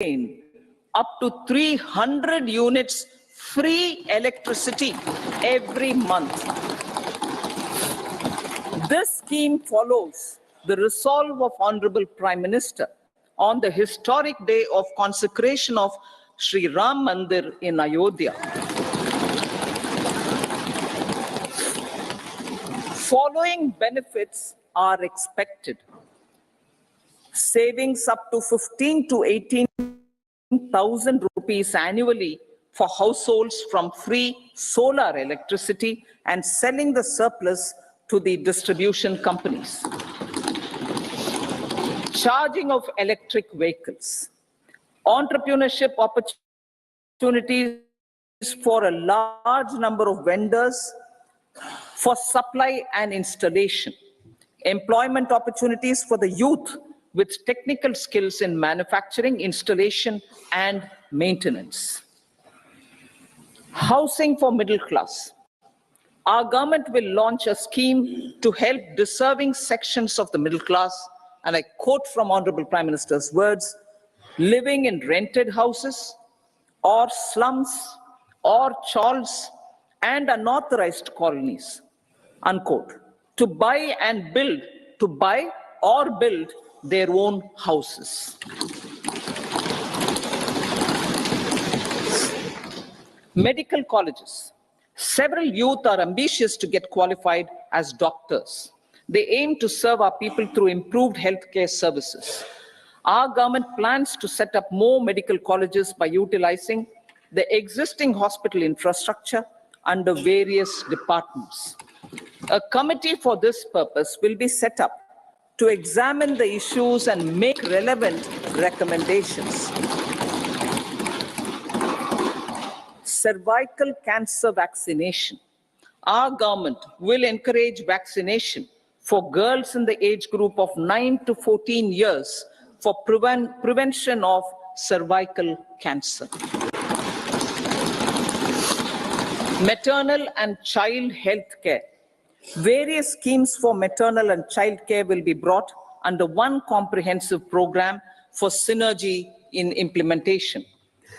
obtain up to 300 units free electricity every month. This scheme follows the resolve of Honorable Prime Minister on the historic day of consecration of Sri Ram Mandir in Ayodhya. Following benefits are expected. Savings up to 15 to 18,000 rupees annually for households from free solar electricity and selling the surplus to the distribution companies. Charging of electric vehicles. Entrepreneurship opportunities for a large number of vendors for supply and installation. Employment opportunities for the youth with technical skills in manufacturing, installation, and maintenance. Housing for middle class. Our government will launch a scheme to help deserving sections of the middle class, and I quote from Honorable Prime Minister's words, living in rented houses or slums or chawls and unauthorized colonies, unquote, to buy or build their own houses. Medical colleges. Several youth are ambitious to get qualified as doctors. They aim to serve our people through improved healthcare services. Our government plans to set up more medical colleges by utilizing the existing hospital infrastructure under various departments. A committee for this purpose will be set up to examine the issues and make relevant recommendations. Cervical cancer vaccination. Our government will encourage vaccination for girls in the age group of 9 to 14 years for prevention of cervical cancer. Maternal and child health care. Various schemes for maternal and child care will be brought under one comprehensive program for synergy in implementation.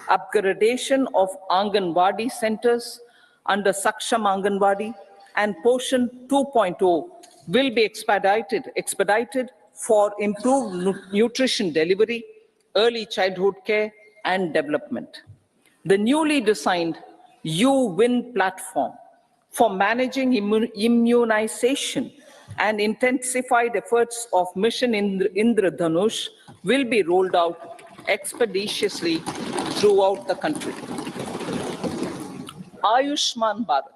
Upgradation of Anganwadi centers under Saksham Anganwadi and Poshan 2.0 will be expedited for improved nutrition delivery, early childhood care, and development. The newly designed U-Win platform for managing immunization and intensified efforts of Mission Indradhanush will be rolled out expeditiously throughout the country. Ayushman Bharat.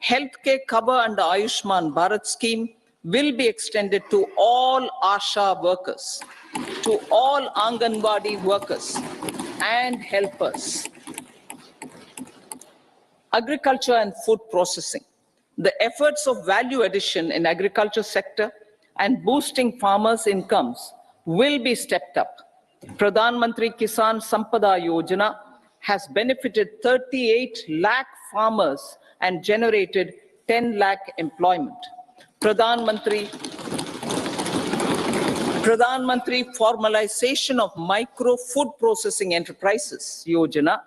Healthcare cover under Ayushman Bharat scheme will be extended to all ASHA workers, to all Anganwadi workers and helpers. Agriculture and food processing. The efforts of value addition in agriculture sector and boosting farmers' incomes will be stepped up. Pradhan Mantri Kisan Sampada Yojana has benefited 38 lakh farmers and generated 10 lakh employment. Pradhan Mantri Formalization of Micro Food Processing Enterprises Yojana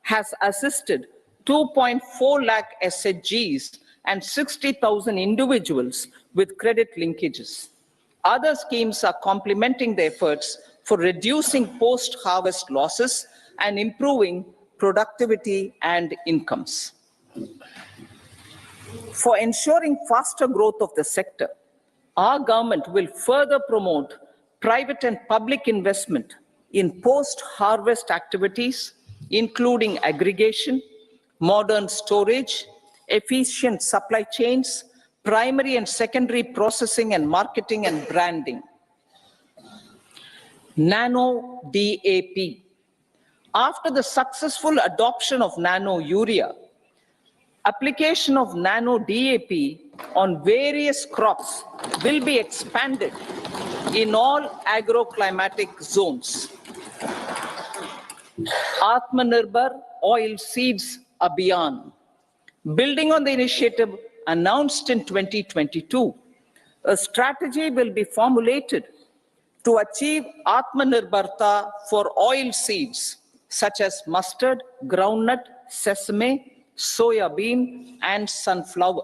has assisted 2.4 lakh SHGs and 60,000 individuals with credit linkages. Other schemes are complementing the efforts for reducing post-harvest losses and improving productivity and incomes. For ensuring faster growth of the sector, our government will further promote private and public investment in post-harvest activities, including aggregation, modern storage, efficient supply chains, primary and secondary processing and marketing and branding. Nano DAP. After the successful adoption of nano urea, application of nano DAP on various crops will be expanded in all agroclimatic zones. Atmanirbhar Oil Seeds Abhiyan. Building on the initiative announced in 2022, a strategy will be formulated to achieve Atmanirbharta for oil seeds such as mustard, groundnut, sesame, soya bean, and sunflower.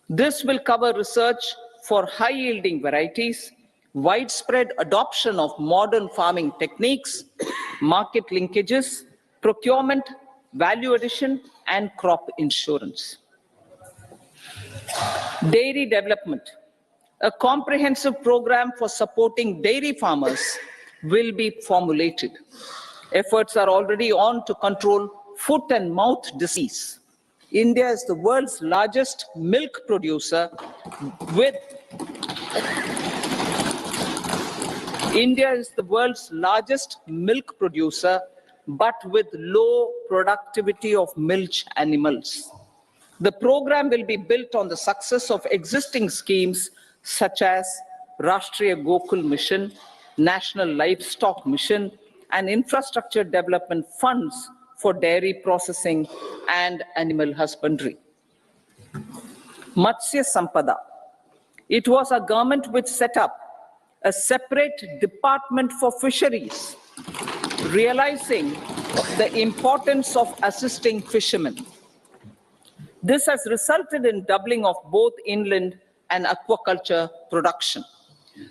This will cover research for high-yielding varieties, widespread adoption of modern farming techniques, market linkages, procurement, value addition, and crop insurance. Dairy development. A comprehensive program for supporting dairy farmers will be formulated. Efforts are already on to control foot and mouth disease. India is the world's largest milk producer with but with low productivity of milch animals. The program will be built on the success of existing schemes such as Rashtriya Gokul Mission, National Livestock Mission, and infrastructure development funds for dairy processing and animal husbandry. Matsya Sampada. It was a government which set up a separate department for fisheries, realizing the importance of assisting fishermen. This has resulted in doubling of both inland and aquaculture production.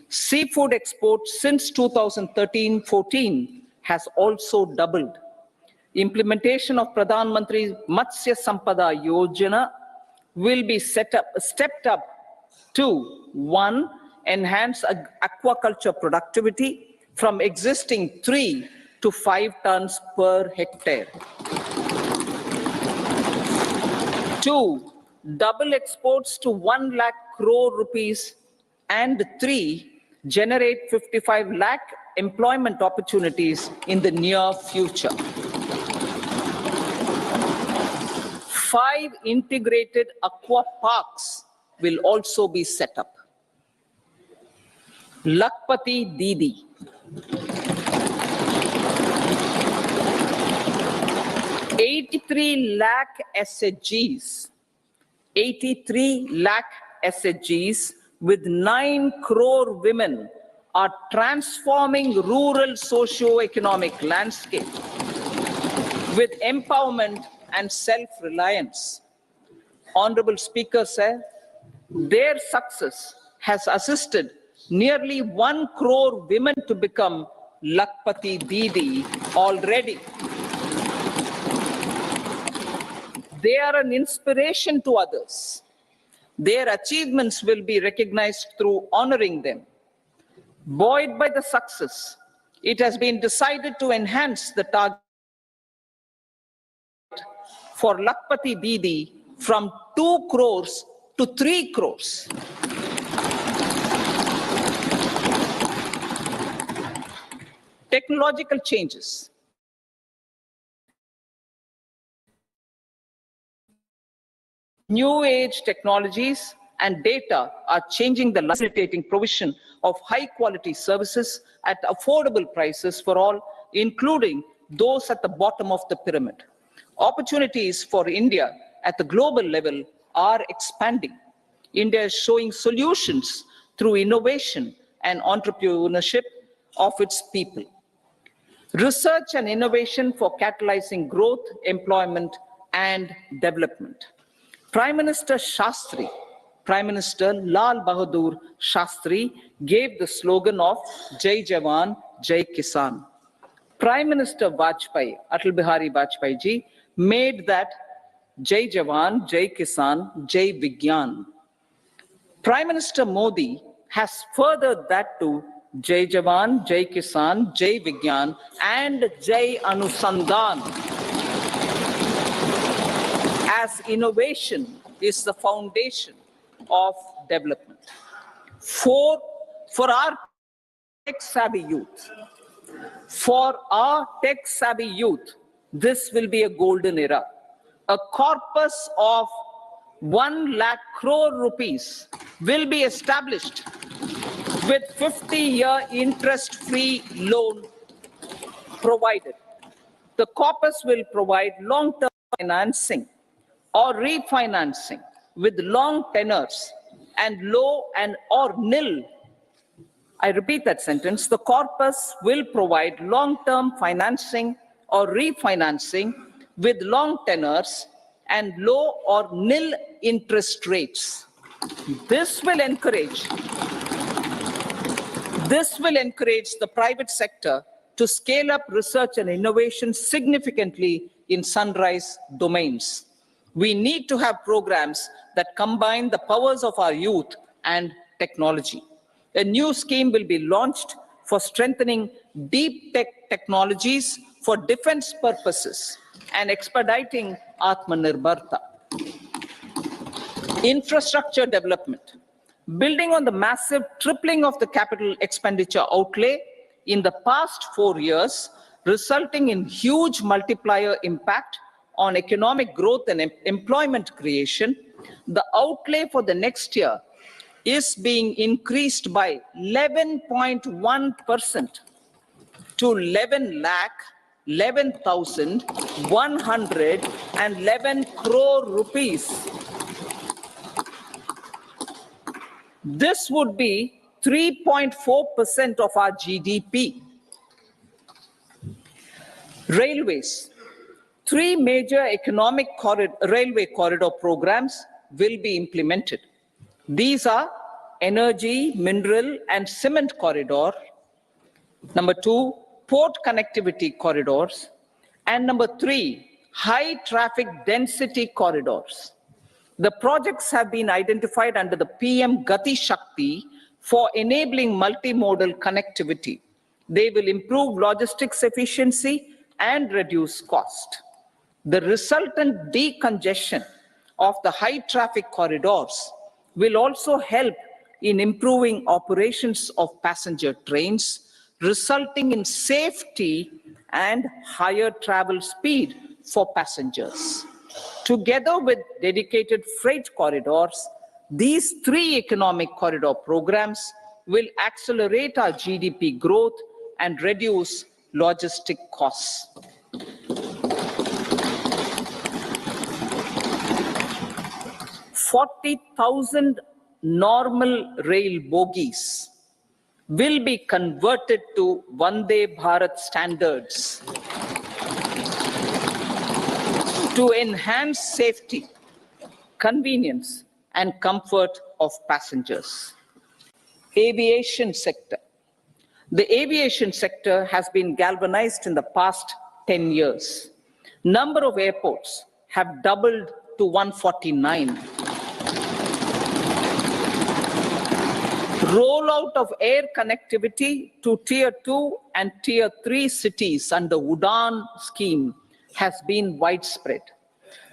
Seafood exports since 2013-14 has also doubled. Implementation of Pradhan Mantri Matsya Sampada Yojana will be stepped up to 1. Enhance aquaculture productivity from existing 3 to 5 tons per hectare. 2. Double exports to 1 lakh crore rupees, and 3. Generate 55 lakh employment opportunities in the near future. 5 integrated aqua parks will also be set up. Lakpati Didi. 83 lakh SHGs. 83 lakh SHGs with 9 crore women are transforming rural socio-economic landscape with empowerment and self-reliance. Honorable Speaker said, their success has assisted nearly 1 crore women to become Lakpati Didi already. They are an inspiration to others. Their achievements will be recognized through honoring them. Buoyed by the success, it has been decided to enhance the target for Lakpati Didi from 2 crores to 3 crores. Technological changes. New age technologies and data are changing the facilitating provision of high quality services at affordable prices for all, including those at the bottom of the pyramid. Opportunities for India at the global level are expanding. India is showing solutions through innovation and entrepreneurship of its people. Research and innovation for catalyzing growth, employment, and development. Prime Minister Shastri, Prime Minister Lal Bahadur Shastri gave the slogan of Jai Jawan, Jai Kisan. Prime Minister Vajpayee, Atal Bihari Vajpayee ji, made that Jai Jawan, Jai Kisan, Jai Vigyan. Prime Minister Modi has furthered that to Jai Jawan, Jai Kisan, Jai Vigyan, and Jai Anusandhan, as innovation is the foundation of development. For our tech-savvy youth, this will be a golden era. A corpus of 1 lakh crore rupees will be established with 50-year interest-free loan provided. The corpus will provide long-term financing or refinancing with long tenors and low and or nil I repeat that sentence, the corpus will provide long-term financing or refinancing with long tenors and low or nil interest rates. This will encourage the private sector to scale up research and innovation significantly in sunrise domains. We need to have programs that combine the powers of our youth and technology. A new scheme will be launched for strengthening deep tech technologies for defense purposes and expediting Atmanirbharta. Infrastructure development. Building on the massive tripling of the capital expenditure outlay in the past 4 years, resulting in huge multiplier impact on economic growth and employment creation, the outlay for the next year is being increased by 11.1% to 11,111 crore rupees. This would be 3.4% of our GDP. Railways. 3 major economic railway corridor programs will be implemented. These are energy, mineral, and cement corridor. Number 2, port connectivity corridors. And number 3, high traffic density corridors. The projects have been identified under the PM Gati Shakti for enabling multimodal connectivity. They will improve logistics efficiency and reduce cost. The resultant decongestion of the high traffic corridors will also help in improving operations of passenger trains, resulting in safety and higher travel speed for passengers. Together with dedicated freight corridors, these 3 economic corridor programs will accelerate our GDP growth and reduce logistic costs. 40,000 normal rail bogies will be converted to Vande Bharat standards to enhance safety, convenience, and comfort of passengers. Aviation sector. The aviation sector has been galvanized in the past 10 years. Number of airports have doubled to 149. Rollout of air connectivity to Tier 2 and Tier 3 cities under UDAN scheme has been widespread.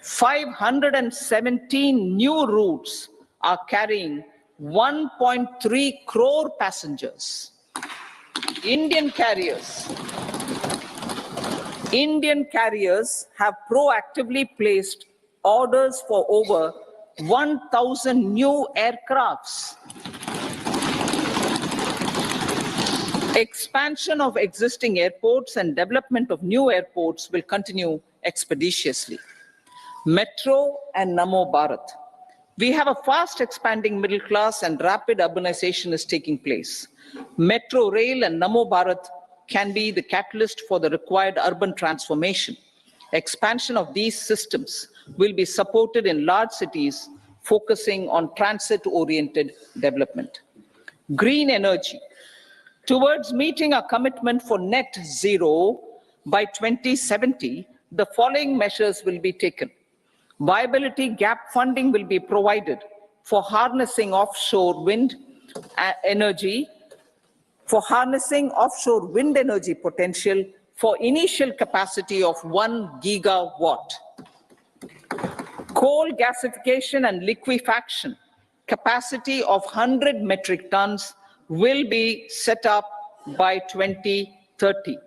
517 new routes are carrying 1.3 crore passengers. Indian carriers have proactively placed orders for over 1,000 new aircrafts. Expansion of existing airports and development of new airports will continue expeditiously. Metro and Namo Bharat. We have a fast expanding middle class and rapid urbanization is taking place. Metro rail and Namo Bharat can be the catalyst for the required urban transformation. Expansion of these systems will be supported in large cities, focusing on transit-oriented development. Green energy. Towards meeting our commitment for net zero by 2070, the following measures will be taken. Viability gap funding will be provided for harnessing offshore wind energy, potential for initial capacity of 1 gigawatt. Coal gasification and liquefaction capacity of 100 metric tons will be set up by 2030.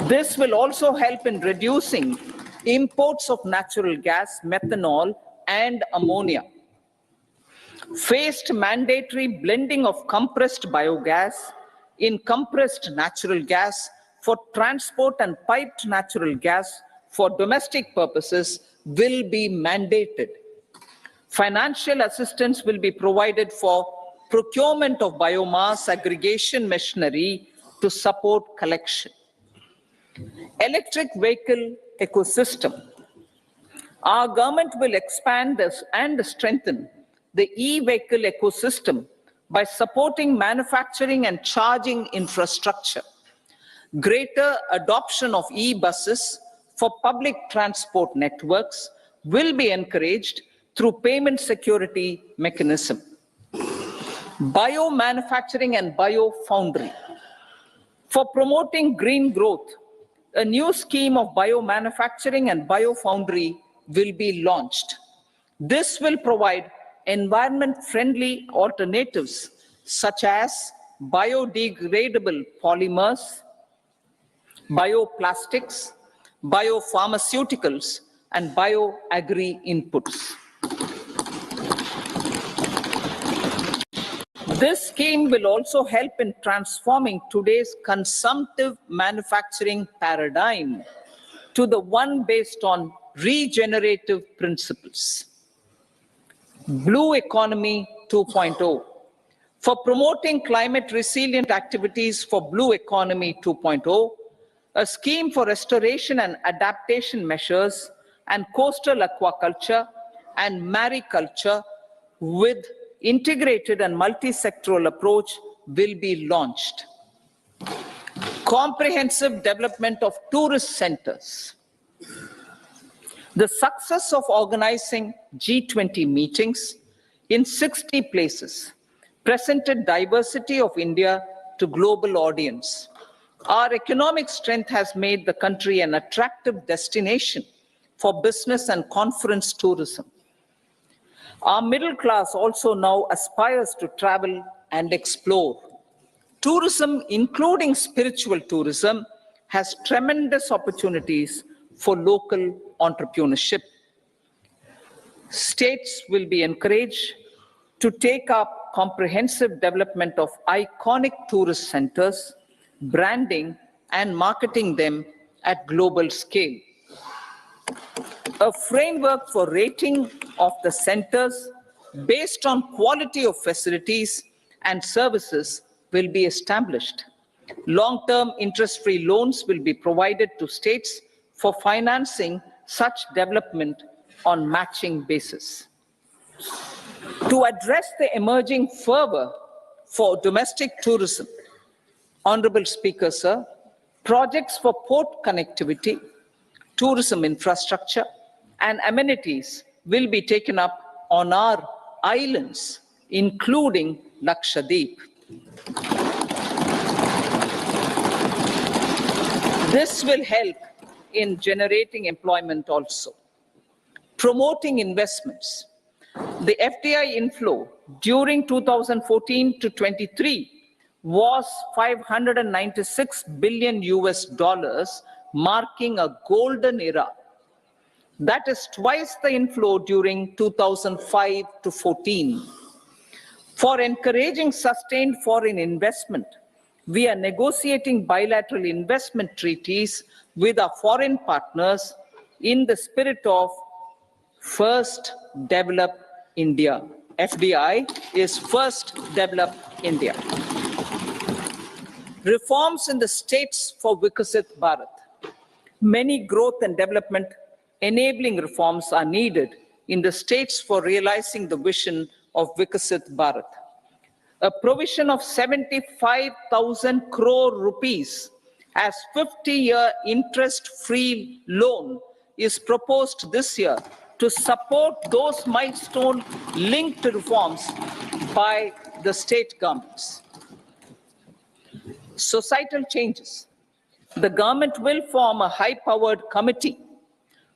This will also help in reducing imports of natural gas, methanol, and ammonia. Phased mandatory blending of compressed biogas in compressed natural gas for transport and piped natural gas for domestic purposes will be mandated. Financial assistance will be provided for procurement of biomass aggregation machinery to support collection. Electric vehicle ecosystem. Our government will expand this and strengthen the e-vehicle ecosystem by supporting manufacturing and charging infrastructure. Greater adoption of e-buses for public transport networks will be encouraged through payment security mechanism. Biomanufacturing and biofoundry. For promoting green growth, a new scheme of biomanufacturing and biofoundry will be launched. This will provide environment-friendly alternatives such as biodegradable polymers, bioplastics, biopharmaceuticals, and bioagri inputs. This scheme will also help in transforming today's consumptive manufacturing paradigm to the one based on regenerative principles. Blue Economy 2.0. For promoting climate resilient activities for Blue Economy 2.0, a scheme for restoration and adaptation measures and coastal aquaculture and mariculture with integrated and multi-sectoral approach will be launched. Comprehensive development of tourist centers. The success of organizing G20 meetings in 60 places presented diversity of India to global audience. Our economic strength has made the country an attractive destination for business and conference tourism. Our middle class also now aspires to travel and explore. Tourism, including spiritual tourism, has tremendous opportunities for local entrepreneurship. States will be encouraged to take up comprehensive development of iconic tourist centers, branding and marketing them at global scale. A framework for rating of the centers based on quality of facilities and services will be established. Long-term interest-free loans will be provided to states for financing such development on matching basis. To address the emerging fervor for domestic tourism, Honorable Speaker, sir, projects for port connectivity, tourism infrastructure, and amenities will be taken up on our islands, including Lakshadweep. This will help in generating employment also. Promoting investments. The FDI inflow during 2014 to 23 was $596 billion US, marking a golden era. That is twice the inflow during 2005 to 14. For encouraging sustained foreign investment, we are negotiating bilateral investment treaties with our foreign partners in the spirit of First Develop India. FDI is First Develop India. Reforms in the states for Vikasit Bharat. Many growth and development enabling reforms are needed in the states for realizing the vision of Vikasit Bharat. A provision of 75,000 crore rupees as 50-year interest-free loan is proposed this year to support those milestone-linked reforms by the state governments. Societal changes. The government will form a high-powered committee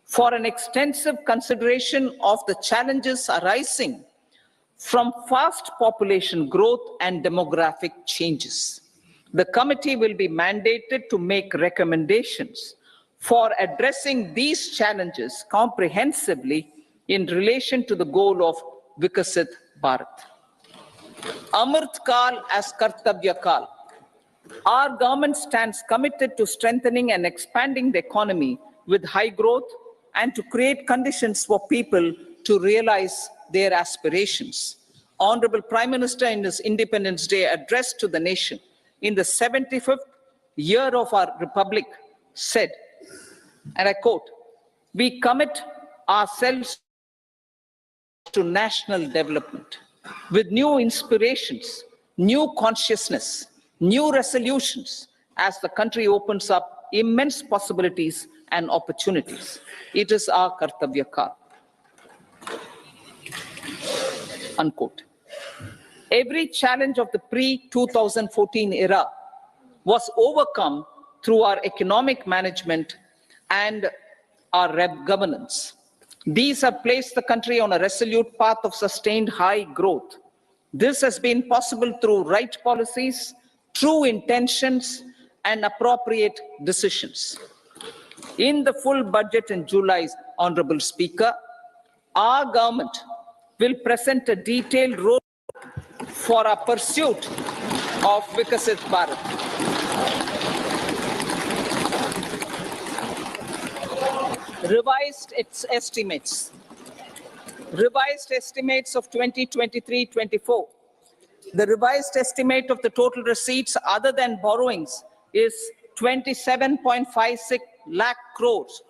for an extensive consideration of the challenges arising from fast population growth and demographic changes. The committee will be mandated to make recommendations for addressing these challenges comprehensively in relation to the goal of Vikasit Bharat. Amrit Kal as Kartavya Kal. Our government stands committed to strengthening and expanding the economy with high growth and to create conditions for people to realize their aspirations. Honorable Prime Minister in his Independence Day address to the nation in the 75th year of our Republic said, and I quote, "We commit ourselves to national development with new inspirations, new consciousness, new resolutions as the country opens up immense possibilities and opportunities. It is our Kartavya Kal." Unquote. Every challenge of the pre-2014 era was overcome through our economic management and our governance. These have placed the country on a resolute path of sustained high growth. This has been possible through right policies, true intentions, and appropriate decisions. In the full budget in July, Honorable Speaker, our government will present a detailed roadmap for our pursuit of Vikasit Bharat. Revised estimates of 2023-24. The revised estimate of the total receipts other than borrowings is 27.56 lakh crores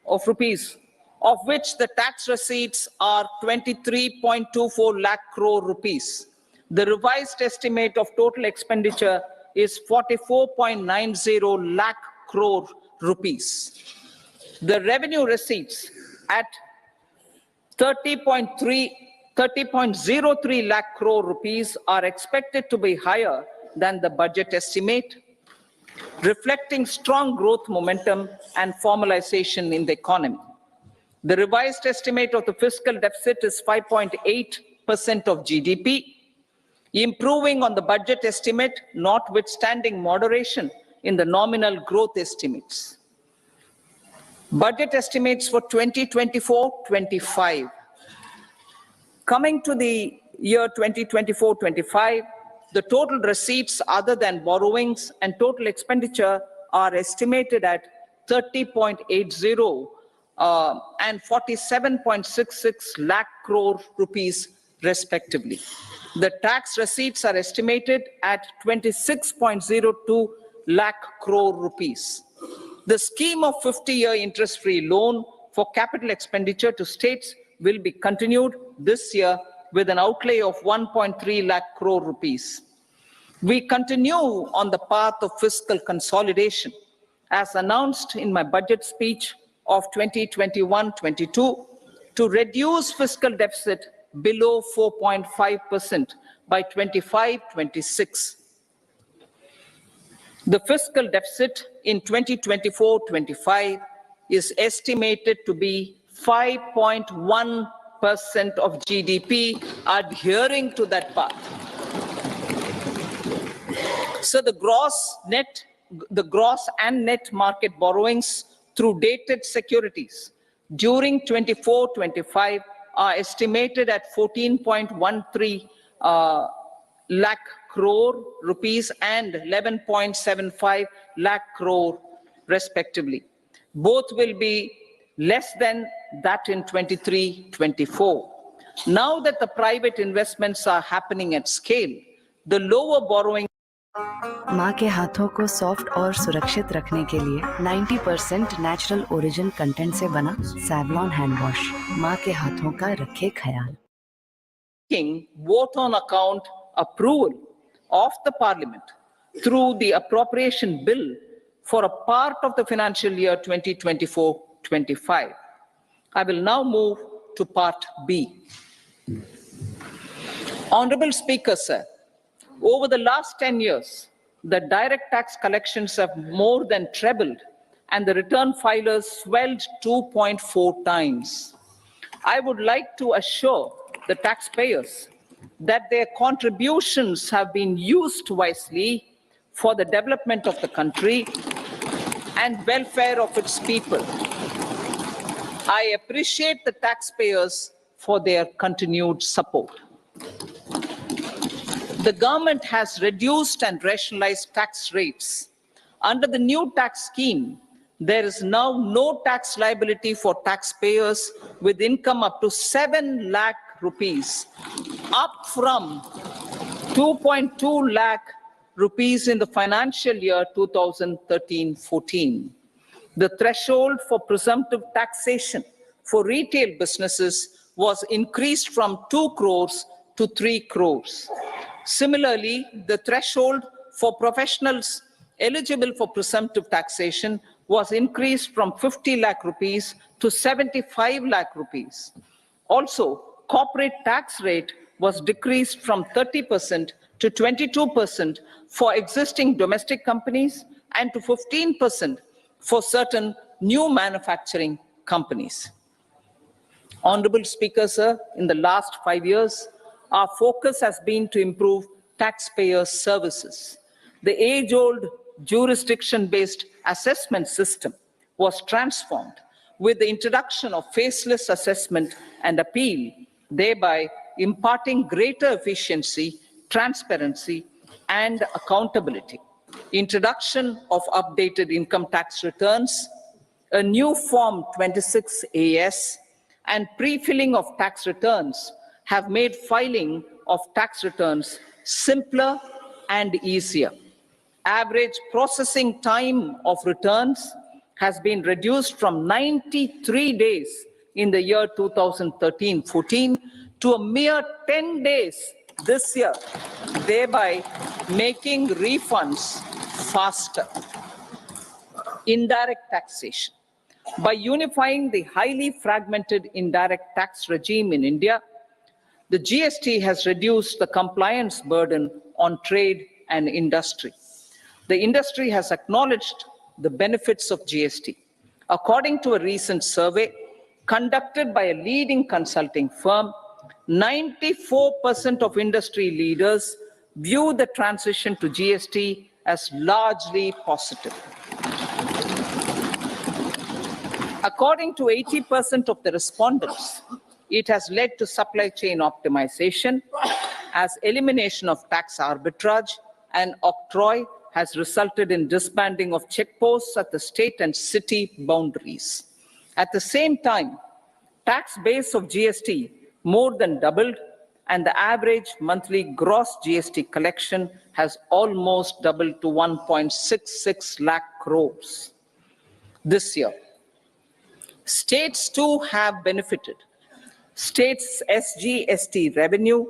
of rupees, of which the tax receipts are 23.24 lakh crore rupees. The revised estimate of total expenditure is 44.90 lakh crore rupees. The revenue receipts at 30.03 lakh crore rupees are expected to be higher than the budget estimate, reflecting strong growth momentum and formalization in the economy. The revised estimate of the fiscal deficit is 5.8% of GDP, improving on the budget estimate, notwithstanding moderation in the nominal growth estimates. Budget estimates for 2024-25. Coming to the year 2024-25, the total receipts other than borrowings and total expenditure are estimated at 30.80 and 47.66 lakh crore rupees respectively. The tax receipts are estimated at 26.02 lakh crore rupees. The scheme of 50-year interest-free loan for capital expenditure to states will be continued this year with an outlay of 1.3 lakh crore rupees. We continue on the path of fiscal consolidation, as announced in my budget speech of 2021-22, to reduce fiscal deficit below 4.5% by 25-26. The fiscal deficit in 2024-25 is estimated to be 5.1% of GDP, adhering to that path. So the gross and net market borrowings through dated securities during 24-25 are estimated at 14.13 lakh crore rupees and 11.75 lakh crore respectively. Both will be less than that in 23-24. Now that the private investments are happening at scale, the lower borrowing माँ के हाथों को soft और सुरक्षित रखने के लिए 90% natural origin content से बना सैवलॉन हैंड वॉश माँ के हाथों का रखे ख्याल. Vote on account approval of the Parliament through the appropriation bill for a part of the financial year 2024-25. I will now move to part B. Honorable Speaker, sir, over the last 10 years, the direct tax collections have more than trebled and the return filers swelled 2.4 times. I would like to assure the taxpayers that their contributions have been used wisely for the development of the country and welfare of its people. I appreciate the taxpayers for their continued support. The government has reduced and rationalized tax rates. Under the new tax scheme, there is now no tax liability for taxpayers with income up to 7 lakh rupees up from 2.2 lakh rupees in the financial year 2013-14. The threshold for presumptive taxation for retail businesses was increased from 2 crores to 3 crores. Similarly, the threshold for professionals eligible for presumptive taxation was increased from 50 lakh rupees to 75 lakh rupees. Also, corporate tax rate was decreased from 30% to 22% for existing domestic companies and to 15% for certain new manufacturing companies. Honorable Speaker, sir, in the last 5 years, our focus has been to improve taxpayer services. The age-old jurisdiction-based assessment system was transformed with the introduction of faceless assessment and appeal, thereby imparting greater efficiency, transparency, and accountability. Introduction of updated income tax returns, a new Form 26AS, and pre-filling of tax returns have made filing of tax returns simpler and easier. Average processing time of returns has been reduced from 93 days in the year 2013-14 to a mere 10 days this year, thereby making refunds faster. Indirect taxation. By unifying the highly fragmented indirect tax regime in India, the GST has reduced the compliance burden on trade and industry. The industry has acknowledged the benefits of GST. According to a recent survey conducted by a leading consulting firm, 94% of industry leaders view the transition to GST as largely positive. According to 80% of the respondents, it has led to supply chain optimization, as elimination of tax arbitrage and octroi has resulted in disbanding of checkposts at the state and city boundaries. At the same time, tax base of GST more than doubled, and the average monthly gross GST collection has almost doubled to 1.66 lakh crores this year. States too have benefited. States' SGST revenue,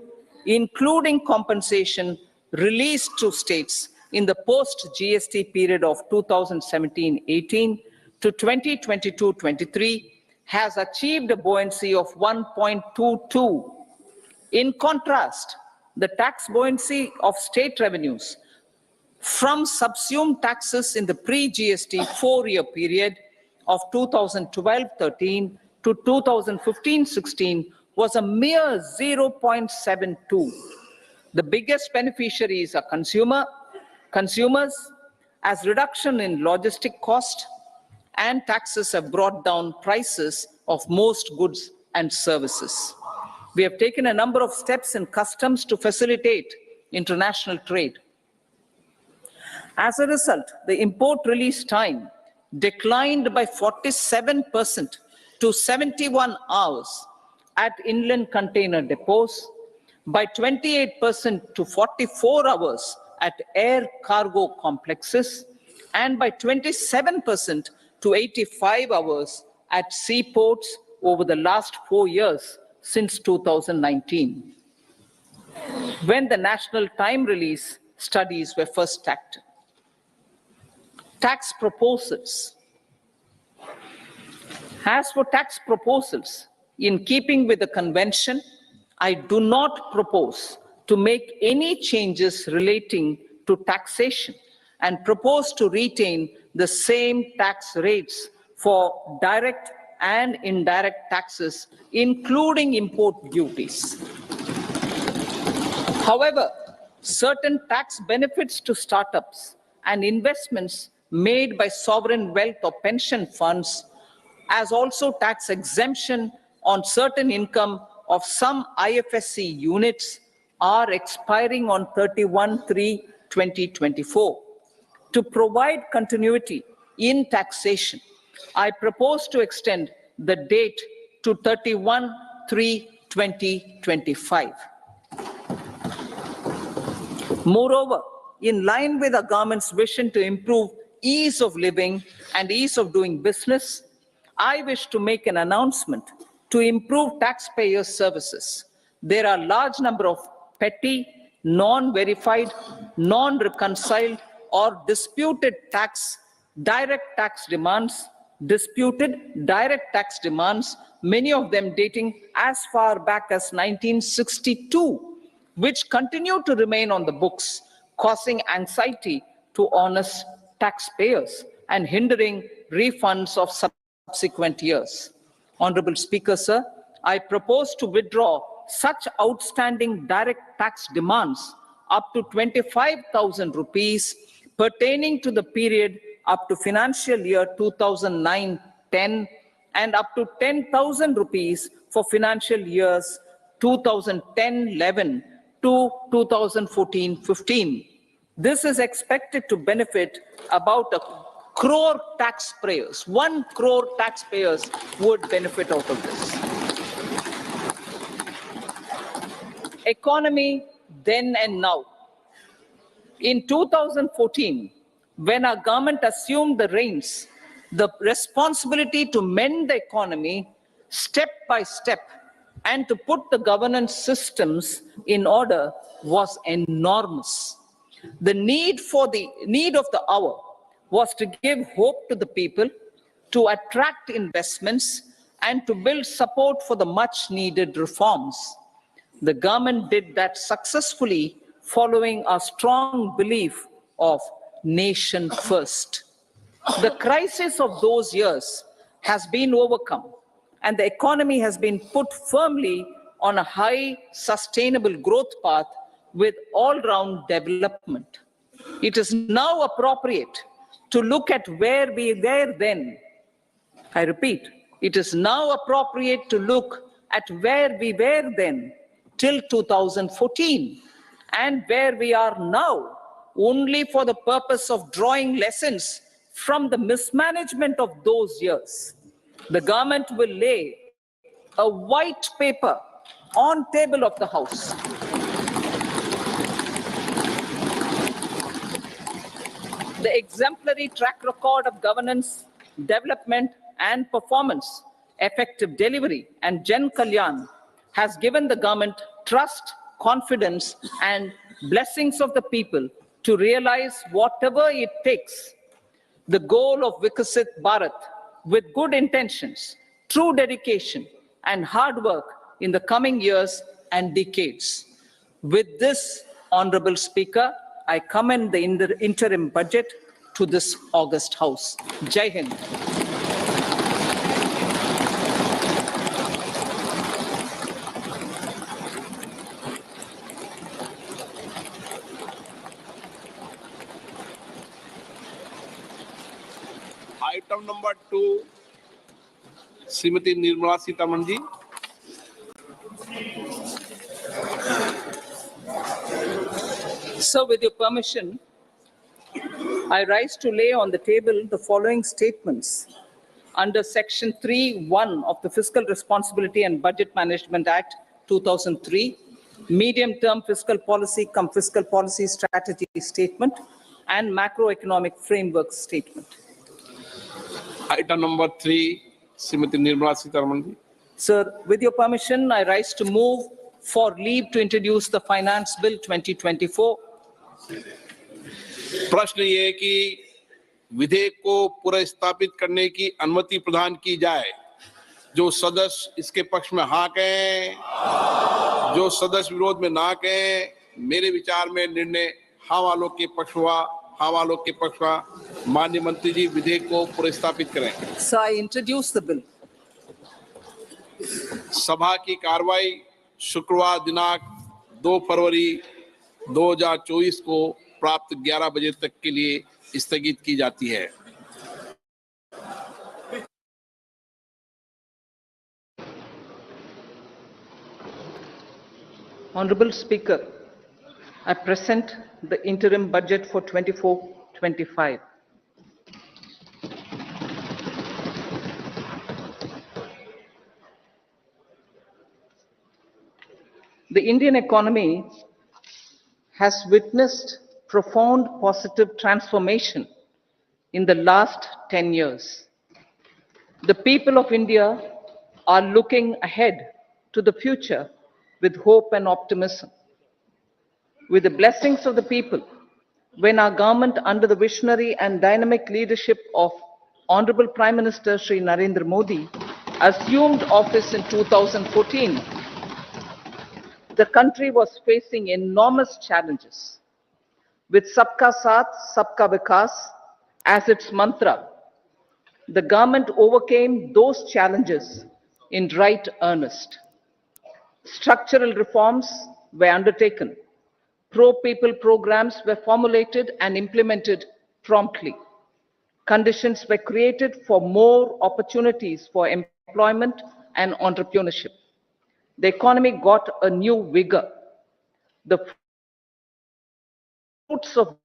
including compensation released to states in the post-GST period of 2017-18 to 2022-23, has achieved a buoyancy of 1.22. In contrast, the tax buoyancy of state revenues from subsumed taxes in the pre-GST 4-year period of 2012-13 to 2015-16 was a mere 0.72. The biggest beneficiaries are consumers, as reduction in logistic cost and taxes have brought down prices of most goods and services. We have taken a number of steps in customs to facilitate international trade. As a result, the import release time declined by 47% to 71 hours at inland container depots, by 28% to 44 hours at air cargo complexes, and by 27% to 85 hours at seaports over the last 4 years since 2019, when the national time release studies were first started. Tax proposals. As for tax proposals, in keeping with the convention, I do not propose to make any changes relating to taxation and propose to retain the same tax rates for direct and indirect taxes, including import duties. However, certain tax benefits to startups and investments made by sovereign wealth or pension funds, as also tax exemption on certain income of some IFSC units, are expiring on 31/3/2024. To provide continuity in taxation, I propose to extend the date to 31/3/2025. Moreover, in line with the government's vision to improve ease of living and ease of doing business, I wish to make an announcement to improve taxpayers' services. There are a large number of petty, non-verified, non-reconciled, or disputed direct tax demands, many of them dating as far back as 1962, which continue to remain on the books, causing anxiety to honest taxpayers and hindering refunds of subsequent years. Honorable Speaker, sir, I propose to withdraw such outstanding direct tax demands up to 25,000 rupees pertaining to the period up to financial year 2009-10 and up to 10,000 rupees for financial years 2010-11 to 2014-15. This is expected to benefit about 1 crore taxpayers. 1 crore taxpayers would benefit out of this. Economy then and now. In 2014, when our government assumed the reins, the responsibility to mend the economy step by step and to put the governance systems in order was enormous. The need of the hour was to give hope to the people, to attract investments, and to build support for the much needed reforms. The government did that successfully, following a strong belief of nation first. The crisis of those years has been overcome, and the economy has been put firmly on a high, sustainable growth path with all-round development. It is now appropriate to look at where we were then. I repeat, it is now appropriate to look at where we were then till 2014 and where we are now, only for the purpose of drawing lessons from the mismanagement of those years. The government will lay a white paper on table of the House. The exemplary track record of governance, development, and performance, effective delivery, and Jan Kalyan has given the government trust, confidence, and blessings of the people to realize whatever it takes. The goal of Vikasit Bharat, with good intentions, true dedication, and hard work in the coming years and decades. With this, Honorable Speaker, I commend the interim budget to this august House. Jai Hind. Item number 2, Srimati Nirmala Sitharaman ji. So, with your permission, I rise to lay on the table the following statements under Section 3(1) of the Fiscal Responsibility and Budget Management Act 2003, Medium-Term Fiscal Policy cum Fiscal Policy Strategy Statement, and Macroeconomic Framework Statement. Item number 3, Srimati Nirmala Sitharaman ji. Sir, with your permission, I rise to move for leave to introduce the Finance Bill 2024. प्रश्न ये है कि विधेयक को पुनर्स्थापित करने की अनुमति प्रदान की जाए। जो सदस्य इसके पक्ष में हाँ कहें, जो सदस्य विरोध में ना कहें, मेरे विचार में निर्णय हाँ वालों के पक्ष हुआ, हाँ वालों के पक्ष हुआ। माननीय मंत्री जी विधेयक को पुनर्स्थापित करें। So I introduce the bill. सभा की कार्रवाई शुक्रवार दिनांक 2 फरवरी 2024 को प्राप्त 11 बजे तक के लिए स्थगित की जाती है। Honorable Speaker, I present the interim budget for 24-25. The Indian economy has witnessed profound positive transformation in the last 10 years. The people of India are looking ahead to the future with hope and optimism. With the blessings of the people, when our government, under the visionary and dynamic leadership of Honorable Prime Minister Shri Narendra Modi, assumed office in 2014, the country was facing enormous challenges. With Sabka Saath, Sabka Vikas as its mantra, the government overcame those challenges in right earnest. Structural reforms were undertaken. Pro-people programs were formulated and implemented promptly. Conditions were created for more opportunities for employment and entrepreneurship. The economy got a new vigor. The fruits of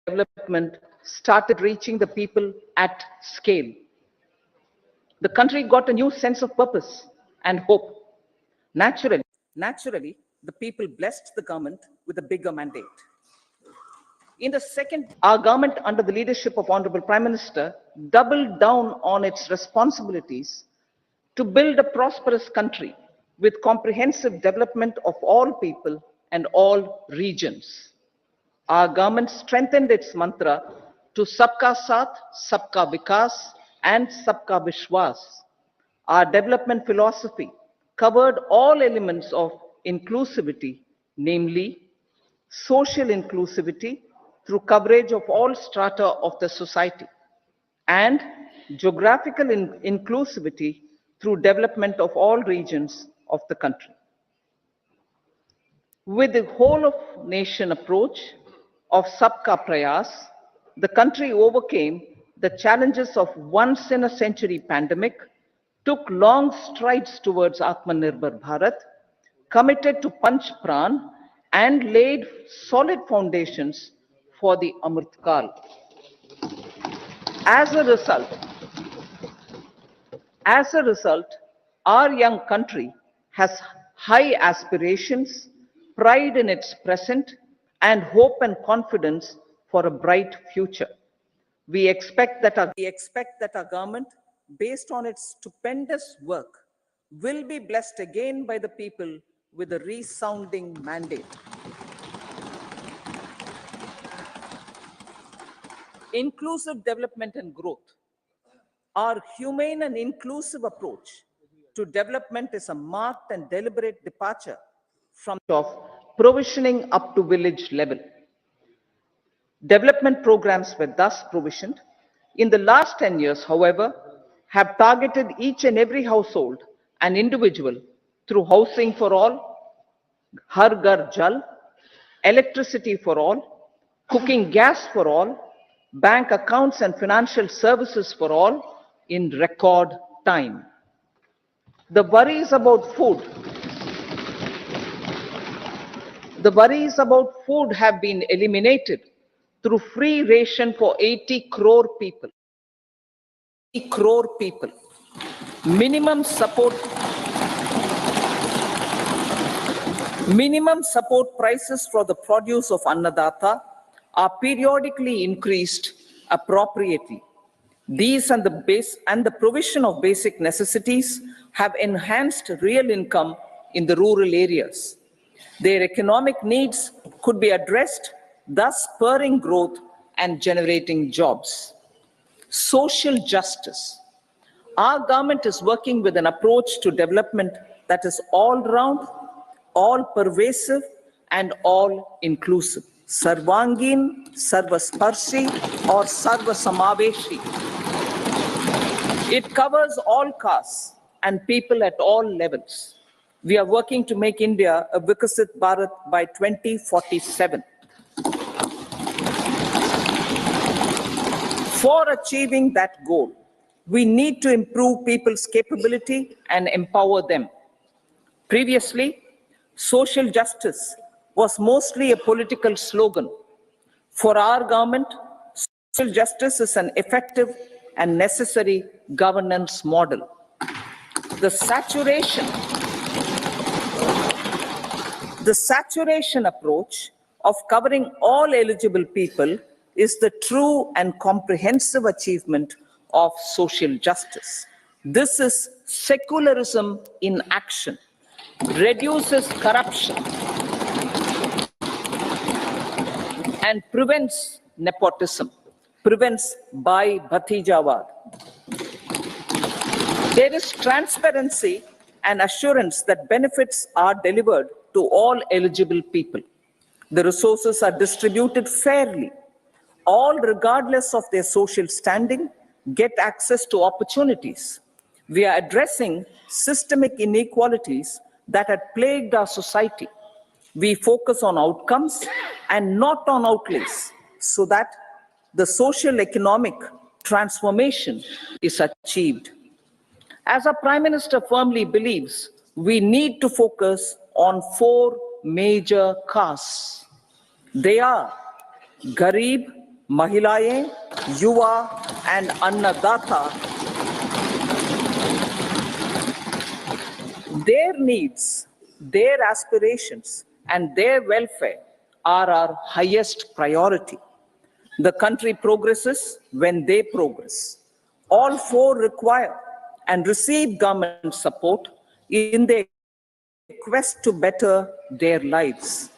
development started reaching the people at scale. The country got a new sense of purpose and hope. Naturally, the people blessed the government with a bigger mandate. In the second, our government, under the leadership of Honorable Prime Minister, doubled down on its responsibilities to build a prosperous country with comprehensive development of all people and all regions. Our government strengthened its mantra to Sabka Saath, Sabka Vikas, and Sabka Vishwas. Our development philosophy covered all elements of inclusivity, namely social inclusivity through coverage of all strata of the society, and geographical inclusivity through development of all regions of the country. With the whole of nation approach of Sabka Prayas, the country overcame the challenges of once in a century pandemic, took long strides towards Atmanirbhar Bharat, committed to Panch Pran, and laid solid foundations for the Amrit Kal. As a result, our young country has high aspirations, pride in its present, and hope and confidence for a bright future. We expect that our government, based on its stupendous work, will be blessed again by the people with a resounding mandate. Inclusive development and growth. Our humane and inclusive approach to development is a marked and deliberate departure from of provisioning up to village level. Development programs were thus provisioned. In the last 10 years, however, have targeted each and every household and individual through housing for all, Har Ghar Jal, electricity for all, cooking gas for all, bank accounts and financial services for all in record time. The worries about food have been eliminated through free ration for 80 crore people. 80 crore people. Minimum support prices for the produce of Annadata are periodically increased appropriately. These and the provision of basic necessities have enhanced real income in the rural areas. Their economic needs could be addressed, thus spurring growth and generating jobs. Social justice. Our government is working with an approach to development that is all-round, all-pervasive, and all-inclusive. Sarvangin, Sarvasparshi, or Sarvasamaveshi. It covers all castes and people at all levels. We are working to make India a Vikasit Bharat by 2047. For achieving that goal, we need to improve people's capability and empower them. Previously, social justice was mostly a political slogan. For our government, social justice is an effective and necessary governance model. The saturation approach of covering all eligible people is the true and comprehensive achievement of social justice. This is secularism in action, reduces corruption, and prevents nepotism, prevents Bhai Bhatijawad. There is transparency and assurance that benefits are delivered to all eligible people. The resources are distributed fairly. All, regardless of their social standing, get access to opportunities. We are addressing systemic inequalities that had plagued our society. We focus on outcomes and not on outlays so that the social economic transformation is achieved. As our Prime Minister firmly believes, we need to focus on 4 major castes. They are Garib, Mahilayein, Yuva, and Annadata. Their needs, their aspirations, and their welfare are our highest priority. The country progresses when they progress. All 4 require and receive government support in their quest to better their lives.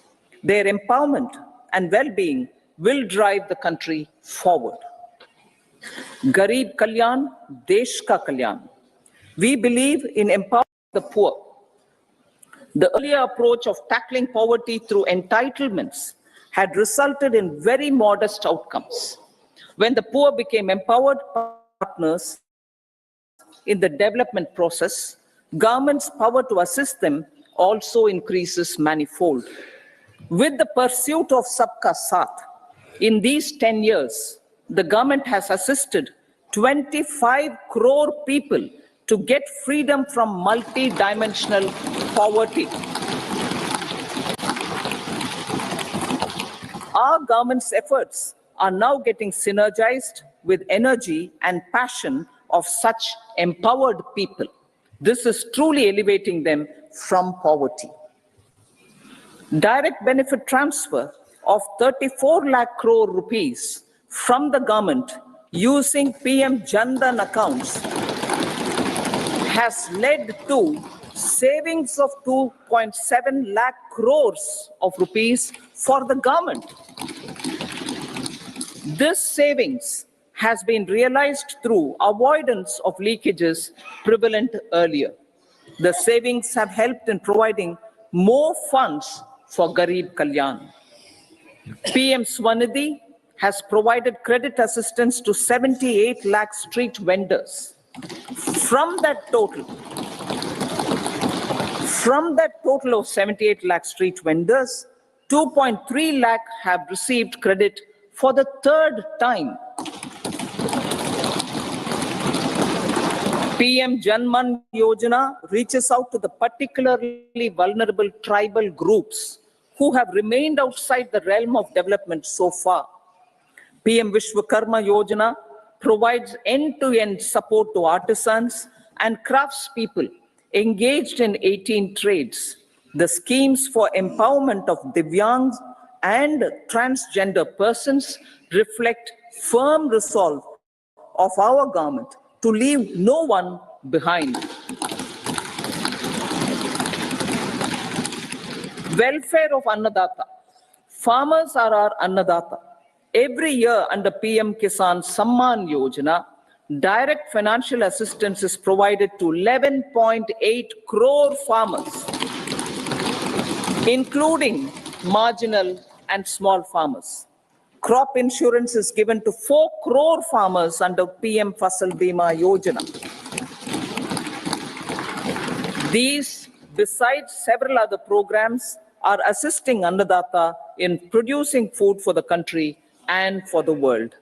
Their empowerment and well-being will drive the country forward. Garib Kalyan, Desh Ka Kalyan. We believe in empowering the poor. The earlier approach of tackling poverty through entitlements had resulted in very modest outcomes. When the poor became empowered partners in the development process, government's power to assist them also increases manifold. With the pursuit of Sabka Saath, in these 10 years, the government has assisted 25 crore people to get freedom from multi-dimensional poverty. Our government's efforts are now getting synergized with energy and passion of such empowered people. This is truly elevating them from poverty. Direct benefit transfer of 34 lakh crore rupees from the government using PM Jan Dhan accounts has led to savings of 2.7 lakh crores of rupees for the government. This savings has been realized through avoidance of leakages prevalent earlier. The savings have helped in providing more funds for Garib Kalyan. PM Swanidhi has provided credit assistance to 78 lakh street vendors. From that total of 78 lakh street vendors, 2.3 lakh have received credit for the 3rd time. PM Janman Yojana reaches out to the particularly vulnerable tribal groups who have remained outside the realm of development so far. PM Vishwakarma Yojana provides end-to-end support to artisans and craftspeople engaged in 18 trades. The schemes for empowerment of Divyangs and transgender persons reflect firm resolve of our government to leave no one behind. Welfare of Annadata. Farmers are our Annadata. Every year under PM Kisan Samman Yojana, direct financial assistance is provided to 11.8 crore farmers, including marginal and small farmers. Crop insurance is given to 4 crore farmers under PM Fasal Bima Yojana. These, besides several other programs, are assisting Annadata in producing food for the country and for the world.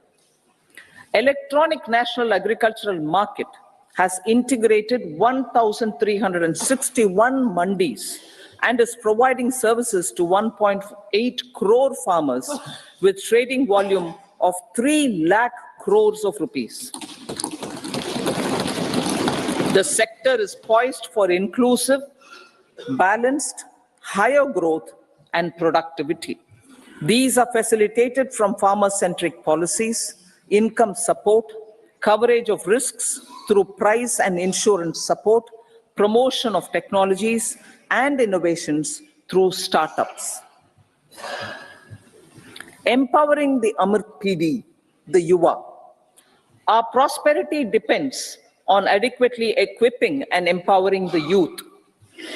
Electronic National Agricultural Market has integrated 1,361 mandis and is providing services to 1.8 crore farmers with trading volume of 3 lakh crores of rupees. The sector is poised for inclusive, balanced, higher growth and productivity. These are facilitated from farmer-centric policies, income support, coverage of risks through price and insurance support, promotion of technologies and innovations through startups. Empowering the Amrit PD, the Yuva. Our prosperity depends on adequately equipping and empowering the youth.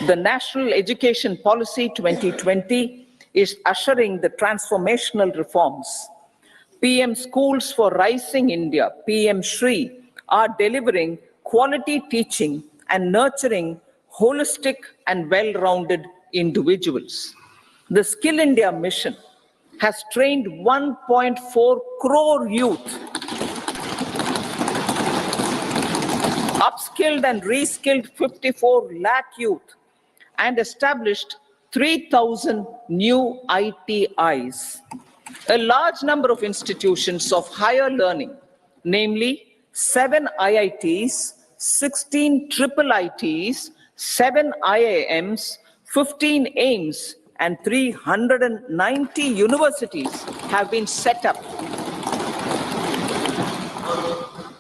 The National Education Policy 2020 is ushering the transformational reforms. PM Schools for Rising India, PM Shri, are delivering quality teaching and nurturing holistic and well-rounded individuals. The Skill India mission has trained 1.4 crore youth, upskilled and reskilled 54 lakh youth, and established 3,000 new ITIs. A large number of institutions of higher learning, namely 7 IITs, 16 triple ITs, 7 IIMs, 15 AIMS, and 390 universities have been set up.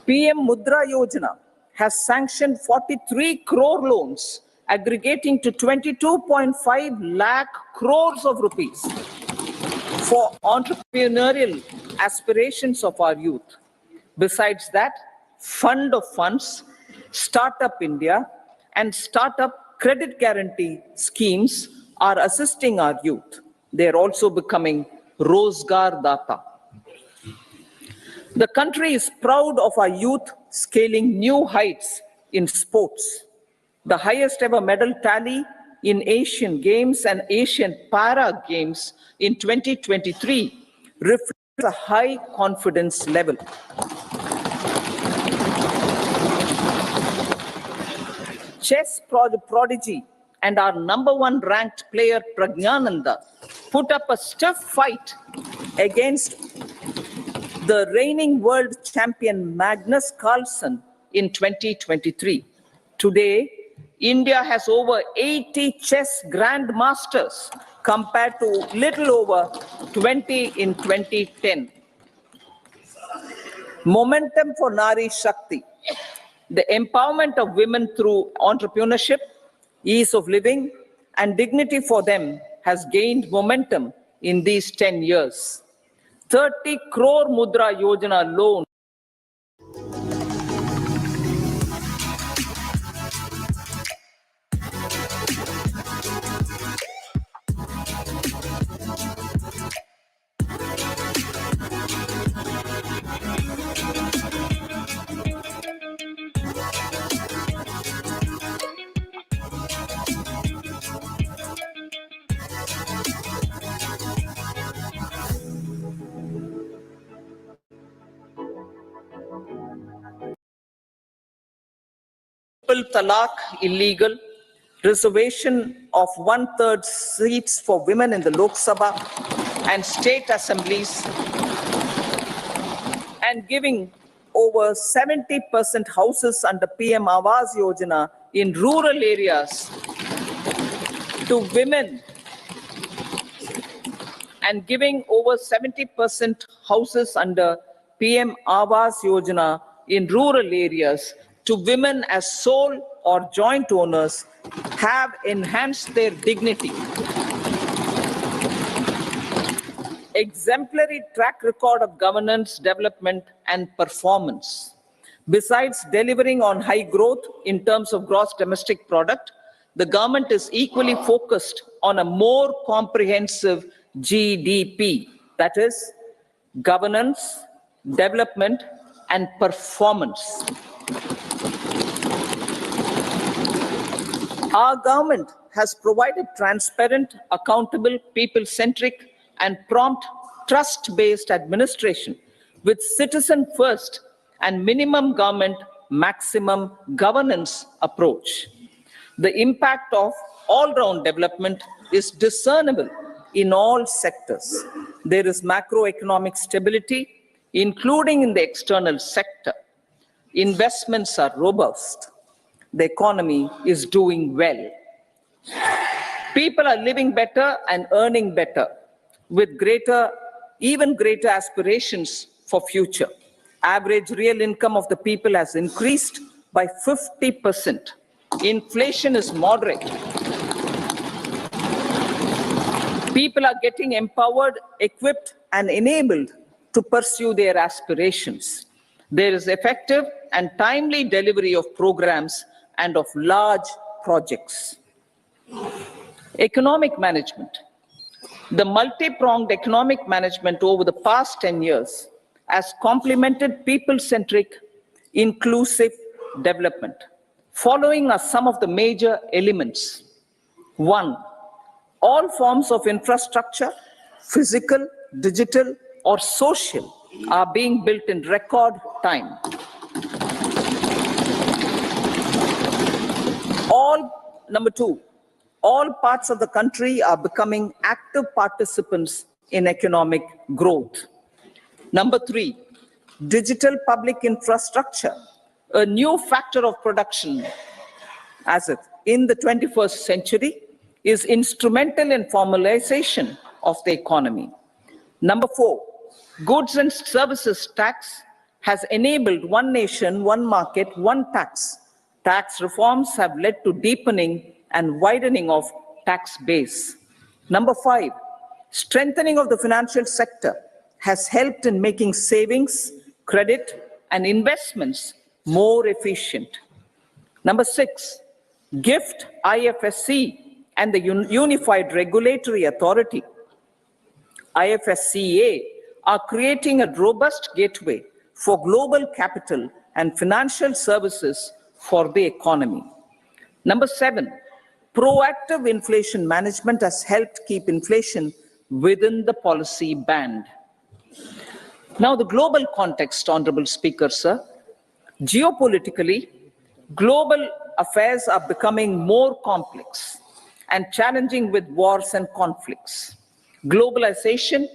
PM Mudra Yojana has sanctioned 43 crore loans aggregating to 22.5 lakh crores of rupees for entrepreneurial aspirations of our youth. Besides that, Fund of Funds, Startup India, and Startup Credit Guarantee schemes are assisting our youth. They are also becoming Rozgar Data. The country is proud of our youth scaling new heights in sports. The highest ever medal tally in Asian Games and Asian Para Games in 2023 reflects a high confidence level. Chess prodigy and our #1 ranked player Pragnananda put up a stiff fight against the reigning world champion Magnus Carlsen in 2023. Today, India has over 80 chess grandmasters compared to little over 20 in 2010. Momentum for Nari Shakti. The empowerment of women through entrepreneurship, ease of living, and dignity for them has gained momentum in these 10 years. 30 crore Mudra Yojana loan. Triple talaq illegal, reservation of 1/3 seats for women in the Lok Sabha and state assemblies, and giving over 70% houses under PM Awas Yojana in rural areas to women, and giving over 70% houses under PM Awas Yojana in rural areas to women as sole or joint owners have enhanced their dignity. Exemplary track record of governance, development, and performance. Besides delivering on high growth in terms of gross domestic product, the government is equally focused on a more comprehensive GDP, that is, governance, development, and performance. Our government has provided transparent, accountable, people-centric, and prompt, trust-based administration with citizen-first and minimum government, maximum governance approach. The impact of all-round development is discernible in all sectors. There is macroeconomic stability, including in the external sector. Investments are robust. The economy is doing well. People are living better and earning better. with even greater aspirations for future. Average real income of the people has increased by 50%. Inflation is moderate. People are getting empowered, equipped, and enabled to pursue their aspirations. There is effective and timely delivery of programs and of large projects. Economic management. The multi-pronged economic management over the past 10 years has complemented people-centric, inclusive development. Following are some of the major elements. 1. All forms of infrastructure, physical, digital, or social, are being built in record time. Number 2, all parts of the country are becoming active participants in economic growth. Number 3, digital public infrastructure, a new factor of production in the 21st century, is instrumental in formalization of the economy. Number 4, goods and services tax has enabled one nation, one market, one tax. Tax reforms have led to deepening and widening of tax base. Number 5, strengthening of the financial sector has helped in making savings, credit, and investments more efficient. Number 6, GIFT, IFSC, and the Unified Regulatory Authority, IFSCA, are creating a robust gateway for global capital and financial services for the economy. Number 7, proactive inflation management has helped keep inflation within the policy band. Now, the global context, Honorable Speaker, sir. Geopolitically, global affairs are becoming more complex and challenging with wars and conflicts. Globalization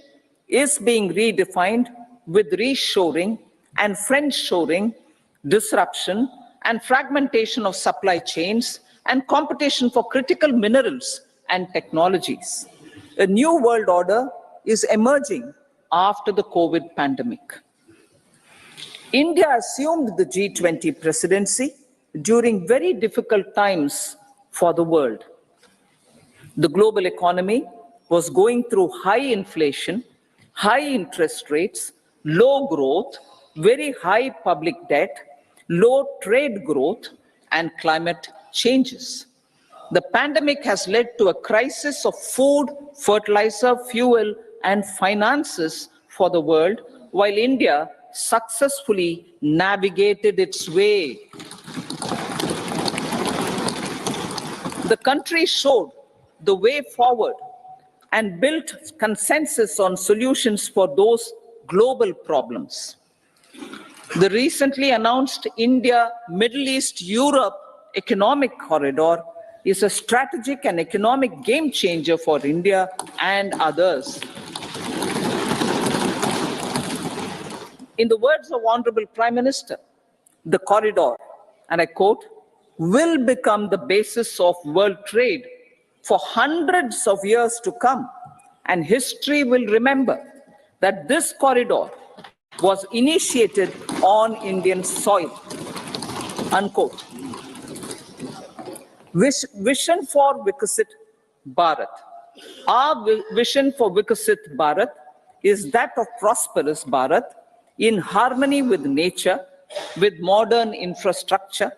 is being redefined with reshoring and friendshoring, disruption and fragmentation of supply chains, and competition for critical minerals and technologies. A new world order is emerging after the COVID pandemic. India assumed the G20 presidency during very difficult times for the world. The global economy was going through high inflation, high interest rates, low growth, very high public debt, low trade growth, and climate changes. The pandemic has led to a crisis of food, fertilizer, fuel, and finances for the world, while India successfully navigated its way. The country showed the way forward and built consensus on solutions for those global problems. The recently announced India-Middle East-Europe economic corridor is a strategic and economic game changer for India and others. In the words of Honorable Prime Minister, the corridor, and I quote, will become the basis of world trade for hundreds of years to come, and history will remember that this corridor was initiated on Indian soil, unquote. Vision for Vikasit Bharat. Our vision for Vikasit Bharat is that of prosperous Bharat in harmony with nature, with modern infrastructure,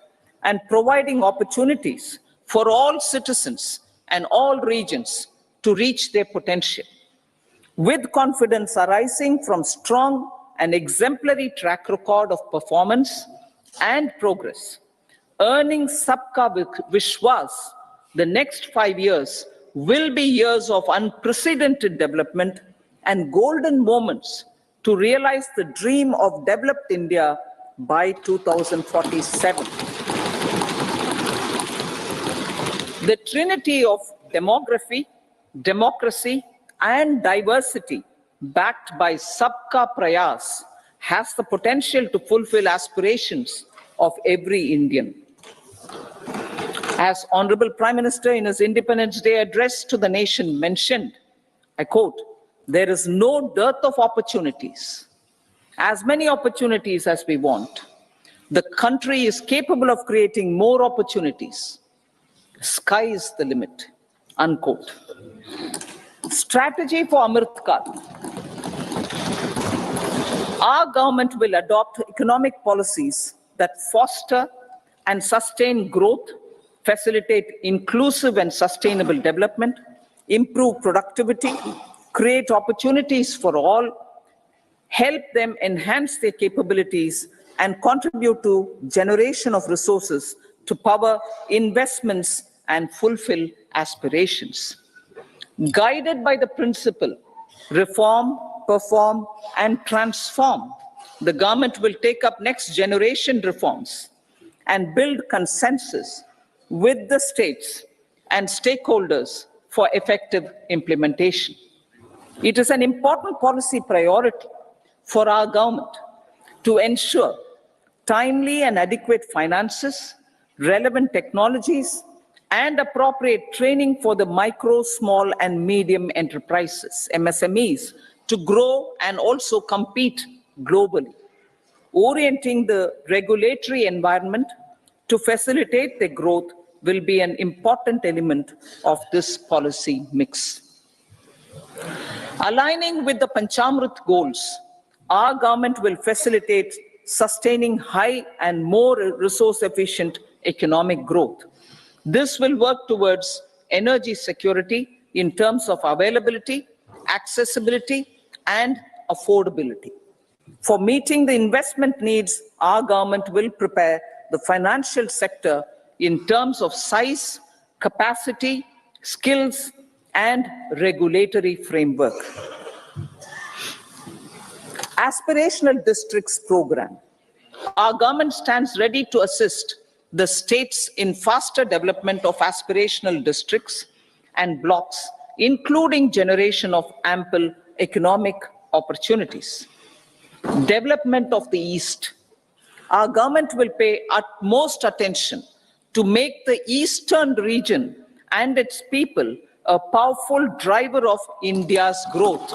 and providing opportunities for all citizens and all regions to reach their potential. With confidence arising from strong and exemplary track record of performance and progress, earning Sabka Vishwas, the next 5 years will be years of unprecedented development and golden moments to realize the dream of developed India by 2047. The trinity of demography, democracy, and diversity backed by Sabka Prayas has the potential to fulfill aspirations of every Indian. As Honorable Prime Minister in his Independence Day address to the nation mentioned, I quote, There is no dearth of opportunities. As many opportunities as we want. The country is capable of creating more opportunities. Sky is the limit, unquote. Strategy for Amrit Kal. Our government will adopt economic policies that foster and sustain growth, facilitate inclusive and sustainable development, improve productivity, create opportunities for all, help them enhance their capabilities, and contribute to generation of resources to power investments and fulfill aspirations. Guided by the principle, reform, perform, and transform, the government will take up next generation reforms and build consensus with the states and stakeholders for effective implementation. It is an important policy priority for our government to ensure timely and adequate finances, relevant technologies, and appropriate training for the micro, small, and medium enterprises, MSMEs, to grow and also compete globally. Orienting the regulatory environment to facilitate their growth will be an important element of this policy mix. Aligning with the Panchamrit goals, our government will facilitate sustaining high and more resource-efficient economic growth. This will work towards energy security in terms of availability, accessibility, and affordability. For meeting the investment needs, our government will prepare the financial sector in terms of size, capacity, skills, and regulatory framework. Aspirational Districts Program. Our government stands ready to assist the states in faster development of aspirational districts and blocks, including generation of ample economic opportunities. Development of the East. Our government will pay utmost attention to make the Eastern region and its people a powerful driver of India's growth.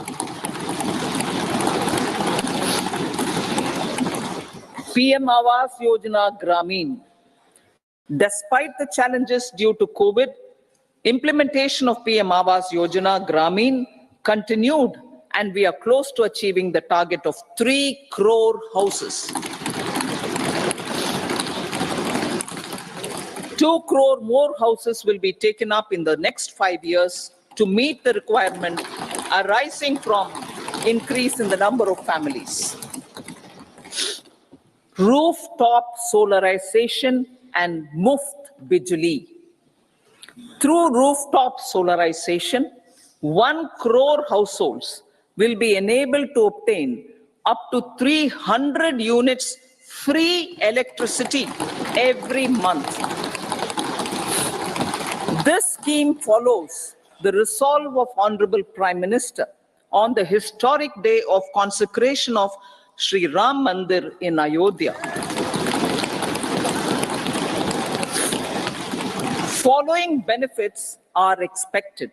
PM Awas Yojana Gramin. Despite the challenges due to COVID, implementation of PM Awas Yojana Gramin continued, and we are close to achieving the target of 3 crore houses. 2 crore more houses will be taken up in the next 5 years to meet the requirement arising from increase in the number of families. Rooftop solarization and Muft Bijli. Through rooftop solarization, 1 crore households will be enabled to obtain up to 300 units free electricity every month. This scheme follows the resolve of Honorable Prime Minister on the historic day of consecration of Sri Ram Mandir in Ayodhya. Following benefits are expected.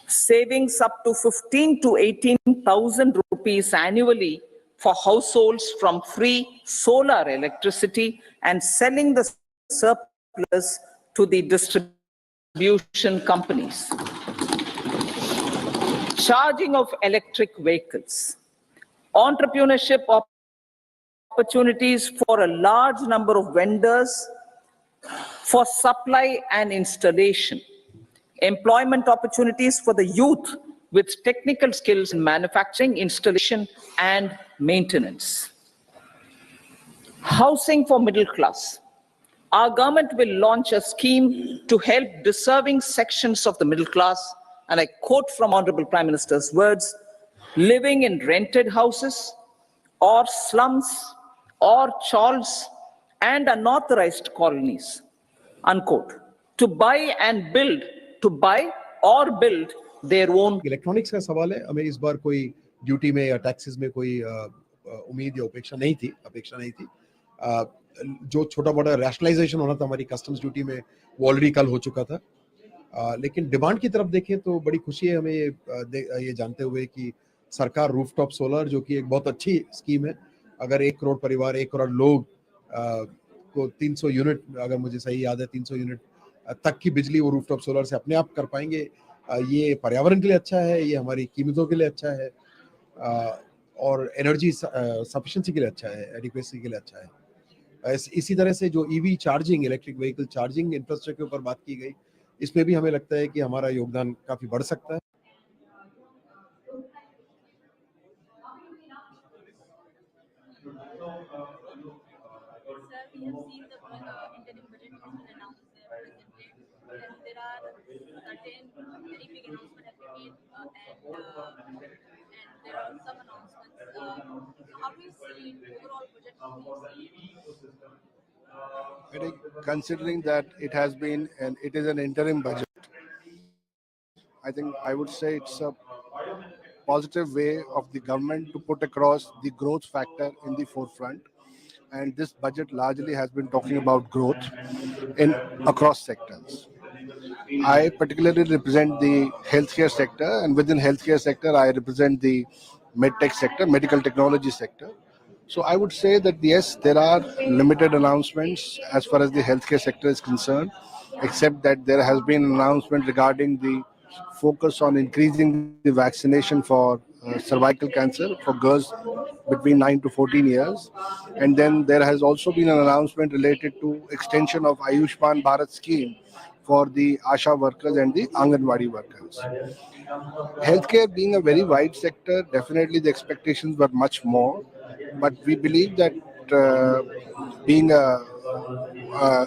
Savings up to 15 to 18,000 rupees annually for households from free solar electricity and selling the surplus to the distribution companies. Charging of electric vehicles. Entrepreneurship opportunities for a large number of vendors for supply and installation. Employment opportunities for the youth with technical skills in manufacturing, installation, and maintenance. Housing for middle class. Our government will launch a scheme to help deserving sections of the middle class, and I quote from Honorable Prime Minister's words, living in rented houses or slums or chawls and unauthorized colonies, unquote, to buy or build their own. Electronics का सवाल है, हमें इस बार कोई duty में या taxes में कोई उम्मीद या अपेक्षा नहीं थी। जो छोटा मोटा रैशनलाइजेशन होना था हमारी कस्टम्स ड्यूटी में वो ऑलरेडी कल हो चुका था। लेकिन डिमांड की तरफ देखें तो बड़ी खुशी है हमें ये जानते हुए कि सरकार रूफटॉप सोलर, जो कि एक बहुत अच्छी स्कीम है, अगर 1 करोड़ परिवार, 1 करोड़ लोग को 300 यूनिट, अगर मुझे सही याद है 300 यूनिट तक की बिजली वो रूफटॉप सोलर से अपने आप कर पाएंगे। ये पर्यावरण के लिए अच्छा है, ये हमारी कीमतों के लिए अच्छा है, और एनर्जी सफिशिएंसी के लिए अच्छा है, एडिक्वेसी के लिए अच्छा है। इसी तरह से जो EV charging, electric vehicle charging infrastructure के ऊपर बात की गई, इसमें भी हमें लगता है कि हमारा योगदान काफी बढ़ सकता है। Sir, we have seen the interim budget has been announced there presently, and there are certain very big announcements have been made, and there are some announcements. So how do you see overall budget? How do you see? I think considering that it is an interim budget, I think I would say it's a positive way of the government to put across the growth factor in the forefront. And this budget largely has been talking about growth in across sectors. I particularly represent the healthcare sector, and within healthcare sector, I represent the medtech sector, medical technology sector. So I would say that yes, there are limited announcements as far as the healthcare sector is concerned, except that there has been an announcement regarding the focus on increasing the vaccination for cervical cancer for girls between 9 to 14 years. And then there has also been an announcement related to extension of Ayushman Bharat scheme for the ASHA workers and the Anganwadi workers. Healthcare being a very wide sector, definitely the expectations were much more. But we believe that being a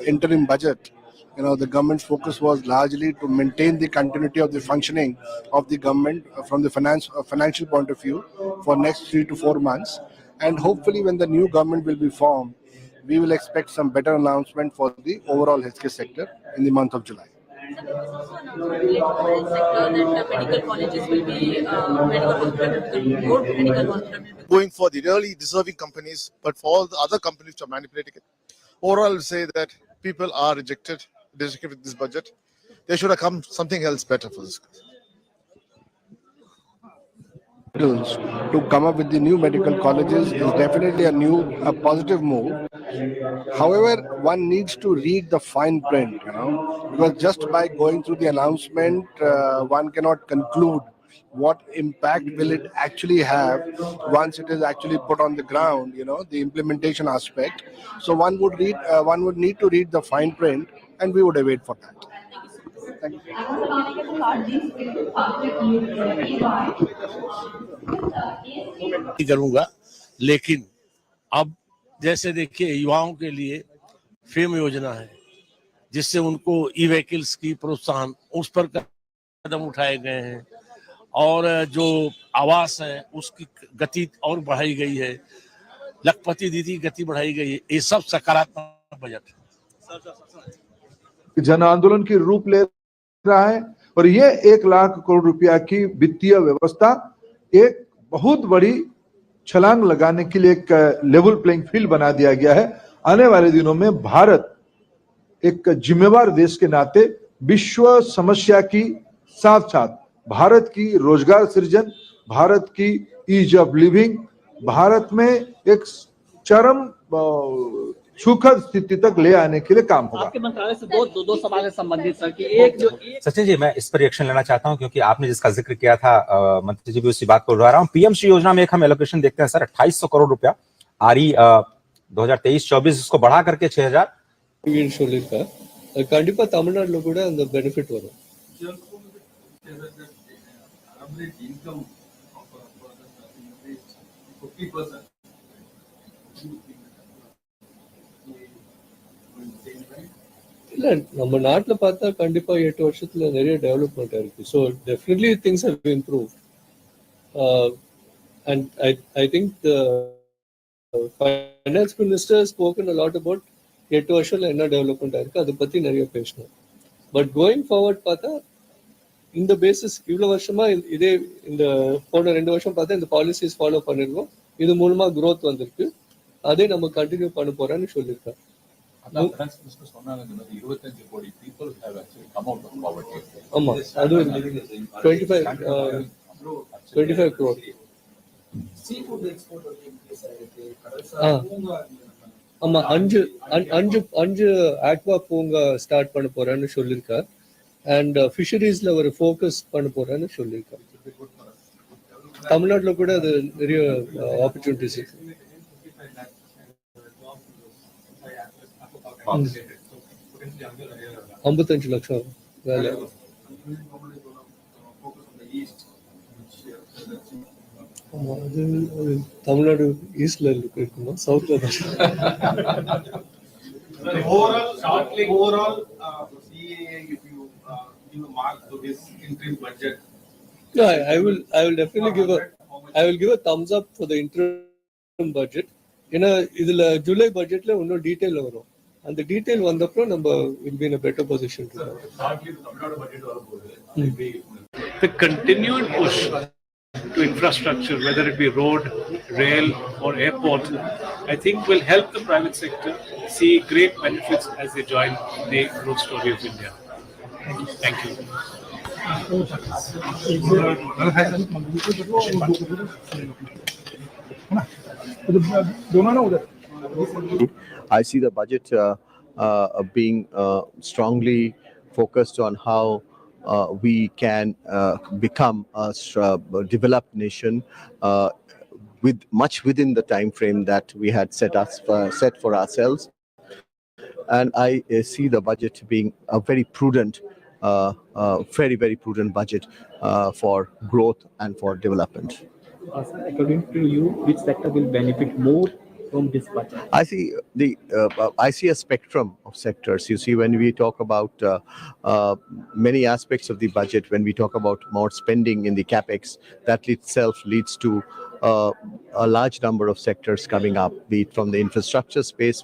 interim budget, the government's focus was largely to maintain the continuity of the functioning of the government from the financial point of view for next 3 to 4 months. And hopefully when the new government will be formed, we will expect some better announcement for the overall healthcare sector in the month of July. Sir, there was also announcement related to the health sector that medical colleges will be, medical hospital, more medical hospital will be going for the really deserving companies, but for all the other companies which are manipulating it. Overall, I will say that people are rejected with this budget. There should have come something else better for this. To come up with the new medical colleges is definitely a positive move. However, one needs to read the fine print, because just by going through the announcement, one cannot conclude what impact will it actually have once it is actually put on the ground, the implementation aspect. So one would need to read the fine print, and we would await for that. Thank you. नहीं करूंगा, लेकिन अब जैसे देखिए युवाओं के लिए fame योजना है, जिससे उनको ई व्हीकल्स की प्रोत्साहन उस पर कदम उठाए गए हैं, और जो आवास है उसकी गति और बढ़ाई गई है, लखपति दीदी की गति बढ़ाई गई है। ये सब सकारात्मक बजट है, जन आंदोलन की रूप ले रहा है। और ये 1 लाख करोड़ रुपया की वित्तीय व्यवस्था एक बहुत बड़ी छलांग लगाने के लिए एक लेवल प्लेइंग फील्ड बना दिया गया है। आने वाले दिनों में भारत एक जिम्मेवार देश के नाते विश्व समस्या की साथ साथ भारत की रोजगार सृजन, भारत की ईज ऑफ लिविंग, भारत में एक चरम सुखद स्थिति तक ले आने के लिए काम होगा। आपके मंत्रालय से दो सवाल है संबंधित सर कि एक जो सचिन जी, मैं इस पर रिएक्शन लेना चाहता हूं, क्योंकि आपने जिसका जिक्र किया था मंत्री जी भी उसी बात को दोहरा रहा हूं। पीएमसी योजना में एक हम एलोकेशन देखते हैं सर, 2800 करोड़ रुपया आरई 2023-24 इसको बढ़ा करके 6000 கண்டிப்பா தமிழ்நாட்டுல கூட அந்த பெனிஃபிட் வரும். இல்ல நம்ம நாட்டுல பார்த்தா கண்டிப்பா 8 வருஷத்துல நிறைய டெவலப்மெண்ட் இருக்கு. So definitely things have improved. And I think the finance minister spoken a lot about 8 வருஷத்துல என்ன டெவலப்மெண்ட் ஆயிருக்கு அதை பத்தி நிறைய பேசணும். பட் கோயிங் ஃபார்வர்ட் பார்த்தா இந்த பேசிஸ் இவ்வளவு வருஷமா இதே இந்த போன 2 வருஷம் பார்த்தா இந்த பாலிசிஸ் ஃபாலோ பண்ணிருக்கோம். இது மூலமா growth வந்திருக்கு. அதே நம்ம கண்டினியூ பண்ண போறோம்னு சொல்லியிருக்காங்க. people have actually come out of poverty. ஆமா அது 25 crore. ஆமா அஞ்சு ஆக்வா பூங்கா ஸ்டார்ட் பண்ண போறேன்னு சொல்லியிருக்கார். அண்ட் ஃபிஷரிஸ்ல ஒரு ஃபோக்கஸ் பண்ண போறேன்னு சொல்லியிருக்கார். தமிழ்நாட்டில் கூட அது நிறைய ஆப்பர்ச்சுனிட்டிஸ் இருக்கு. 55 லட்சம் வேலை. அது தமிழ்நாடு ஈஸ்ட்ல இருக்குமா சவுத்ல தான்? Overall, if you give a mark to this interim budget. Yeah, I will definitely give a thumbs up for the interim budget. ஏன்னா இதுல ஜூலை பட்ஜெட்ல இன்னும் டீடைல் வரும். அந்த டீடைல் வந்தப்பறம் நம்ம will be in a better position to The continued push to infrastructure, whether it be road, rail or airport, I think will help the private sector see great benefits as they join the growth story of India. Thank you. I see the budget being strongly focused on how we can become a developed nation much within the time frame that we had set for ourselves. And I see the budget being a very prudent, very prudent budget for growth and for development. According to you, which sector will benefit more from this budget? I see a spectrum of sectors. You see, when we talk about many aspects of the budget, when we talk about more spending in the capex, that itself leads to a large number of sectors coming up, be it from the infrastructure space,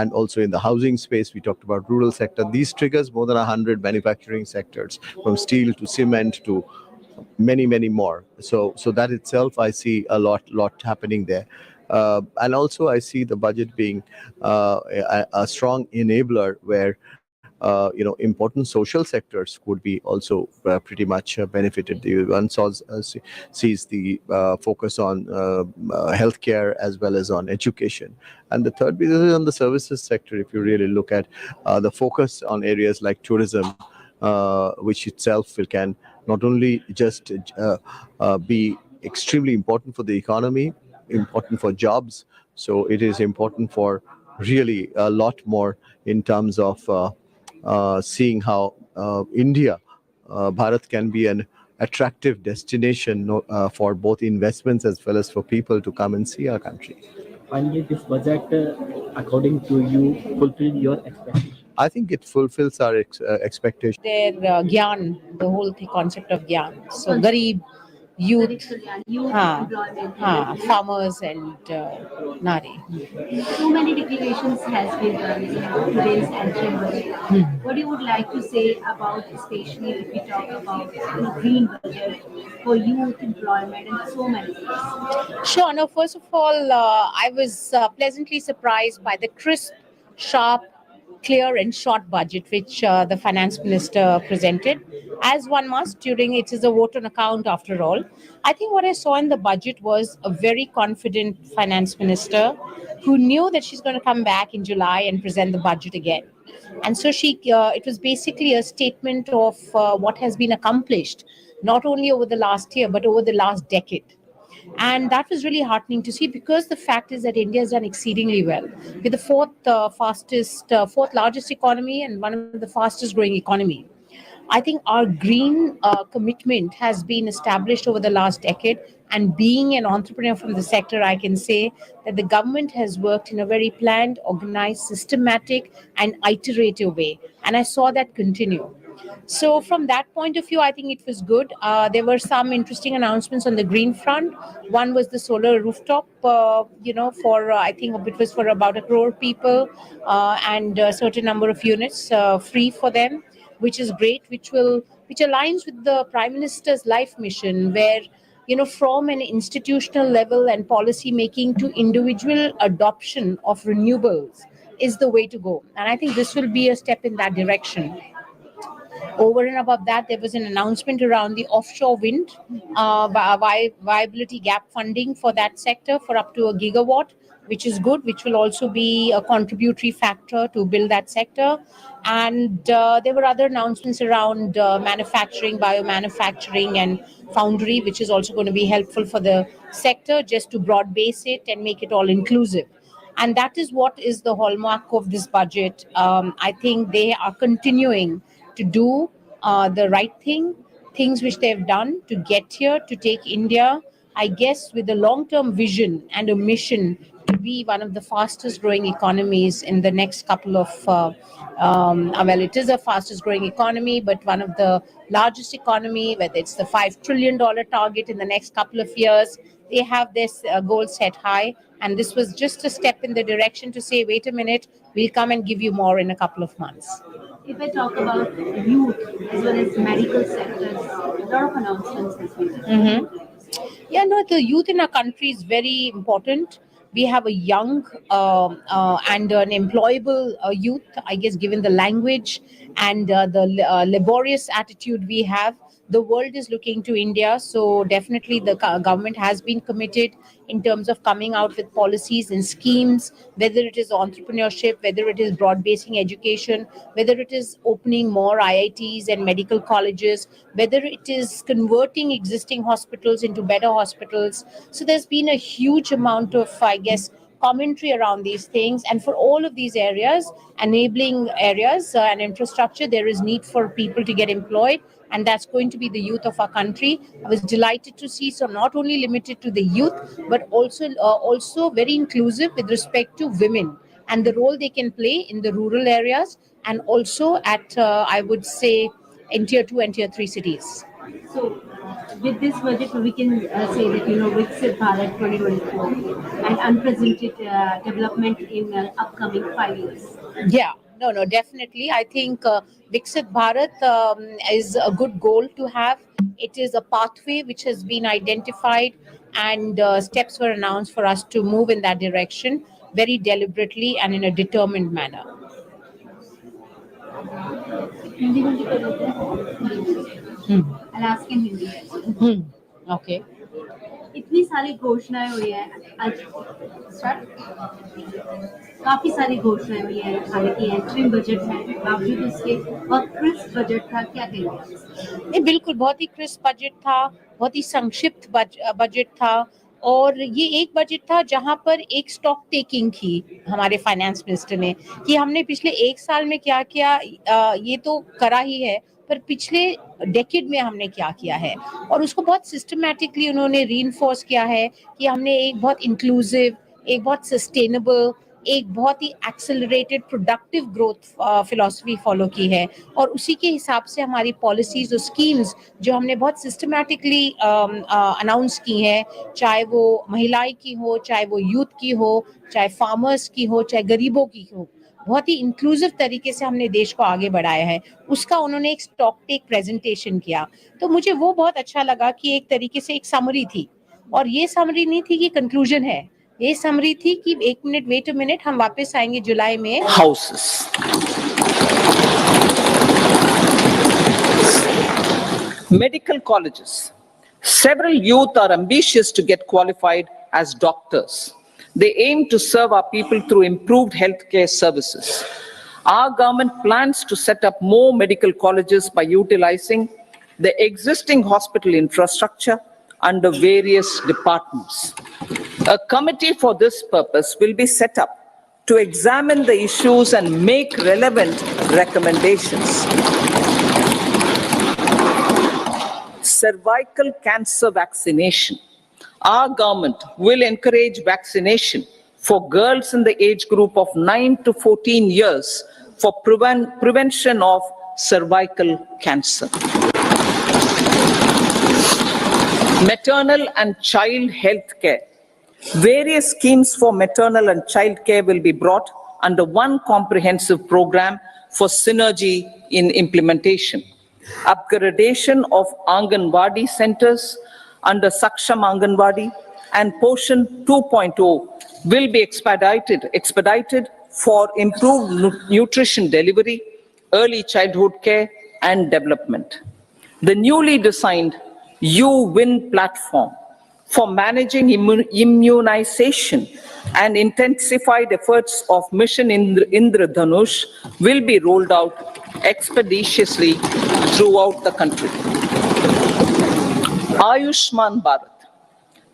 and also in the housing space. We talked about rural sector. These triggers more than 100 manufacturing sectors, from steel to cement to many more. So that itself, I see a lot happening there. And also I see the budget being a strong enabler where important social sectors could be also pretty much benefited. One sees the focus on healthcare as well as on education. And the third is on the services sector. If you really look at the focus on areas like tourism, which itself can not only just be extremely important for the economy, important for jobs, so it is important for really a lot more in terms of seeing how India, Bharat can be an attractive destination for both investments as well as for people to come and see our country. Finally, this budget, according to you, fulfill your expectations? I think it fulfills our expectations. Their gyan, the whole concept of gyan. So garib, youth, farmers and nari. So many declarations has been done in today's interim budget. What you would like to say about, especially if we talk about green budget for youth employment and so many things? Sure. No, first of all, I was pleasantly surprised by the crisp, sharp, clear and short budget which the finance minister presented, as one must during it is a vote on account after all. I think what I saw in the budget was a very confident finance minister who knew that she's going to come back in July and present the budget again. And so it was basically a statement of what has been accomplished, not only over the last year, but over the last decade. And that was really heartening to see, because the fact is that India has done exceedingly well. We're the fourth largest economy and one of the fastest growing economy. I think our green commitment has been established over the last decade. And being an entrepreneur from the sector, I can say that the government has worked in a very planned, organized, systematic and iterative way. And I saw that continue. So from that point of view, I think it was good. There were some interesting announcements on the green front. One was the solar rooftop, for I think it was for about 1 crore people and a certain number of units free for them, which is great, which aligns with the Prime Minister's life mission, where from an institutional level and policy making to individual adoption of renewables, is the way to go. And I think this will be a step in that direction. Over and above that, there was an announcement around the offshore wind viability gap funding for that sector for up to 1 gigawatt, which is good, which will also be a contributory factor to build that sector. And there were other announcements around manufacturing, biomanufacturing and foundry, which is also going to be helpful for the sector, just to broad base it and make it all inclusive. And that is what is the hallmark of this budget. I think they are continuing to do the right things which they've done to get here, to take India, I guess, with a long-term vision and a mission to be one of the fastest growing economies in the next couple of, well, it is a fastest growing economy, but one of the largest economy, whether it's the $5 trillion target in the next couple of years, they have this goal set high. And this was just a step in the direction to say, wait a minute, we'll come and give you more in a couple of months. If I talk about youth as well as medical sectors, a lot of announcements this week. Yeah, no, the youth in our country is very important. We have a young and an employable youth, I guess, given the language and the laborious attitude we have. The world is looking to India, so definitely the government has been committed in terms of coming out with policies and schemes, whether it is entrepreneurship, whether it is broad-basing education, whether it is opening more IITs and medical colleges, whether it is converting existing hospitals into better hospitals. So there's been a huge amount of, I guess, commentary around these things. And for all of these areas, enabling areas and infrastructure, there is need for people to get employed. And that's going to be the youth of our country. I was delighted to see, so not only limited to the youth, but also very inclusive with respect to women and the role they can play in the rural areas and also at, I would say, in tier 2 and tier 3 cities. So, with this budget, we can say that, Viksit Bharat 2024 and unprecedented development in upcoming 5 years. Yeah, no, definitely. I think Viksit Bharat is a good goal to have. It is a pathway which has been identified and steps were announced for us to move in that direction very deliberately and in a determined manner. I'll ask in Hindi. Okay. इतनी सारी घोषणाएं हुई है आज start काफी सारी घोषणाएं हुई है हालांकि इंटरिम बजट है बावजूद इसके बहुत क्रिस्प बजट था क्या कहेंगे नहीं बिल्कुल बहुत ही क्रिस्प बजट था बहुत ही संक्षिप्त बजट था और ये एक बजट था जहां पर एक स्टॉक टेकिंग की हमारे फाइनेंस मिनिस्टर ने कि हमने पिछले एक साल में क्या किया ये तो करा ही है पर पिछले डेकेड में हमने क्या किया है और उसको बहुत सिस्टमैटिकली उन्होंने रीइंफोर्स किया है कि हमने एक बहुत इंक्लूसिव एक बहुत सस्टेनेबल एक बहुत ही accelerated productive growth philosophy follow की है और उसी के हिसाब से हमारी पॉलिसीज और स्कीम्स जो हमने बहुत सिस्टमैटिकली अनाउंस की हैं चाहे वो महिलाएं की हो चाहे वो यूथ की हो चाहे फार्मर्स की हो चाहे गरीबों की हो बहुत ही इंक्लूसिव तरीके से हमने देश को आगे बढ़ाया है उसका उन्होंने एक स्टॉक टेक प्रेजेंटेशन किया तो मुझे वो बहुत अच्छा लगा कि एक तरीके से एक समरी थी और ये समरी नहीं थी कि कंक्लूजन है ये समरी थी कि एक मिनट वेट अ मिनट हम वापस आएंगे जुलाई में houses. Medical colleges. Several youth are ambitious to get qualified as doctors. They aim to serve our people through improved healthcare services. Our government plans to set up more medical colleges by utilizing the existing hospital infrastructure under various departments. A committee for this purpose will be set up to examine the issues and make relevant recommendations. Cervical cancer vaccination. Our government will encourage vaccination for girls in the age group of 9 to 14 years for prevention of cervical cancer. Maternal and child health care. Various schemes for maternal and child care will be brought under one comprehensive program for synergy in implementation. Upgradation of Anganwadi centers under Saksham Anganwadi and Poshan 2.0 will be expedited for improved nutrition delivery, early childhood care, and development. The newly designed U-Win platform for managing immunization and intensified efforts of Mission Indradhanush will be rolled out expeditiously throughout the country. Ayushman Bharat.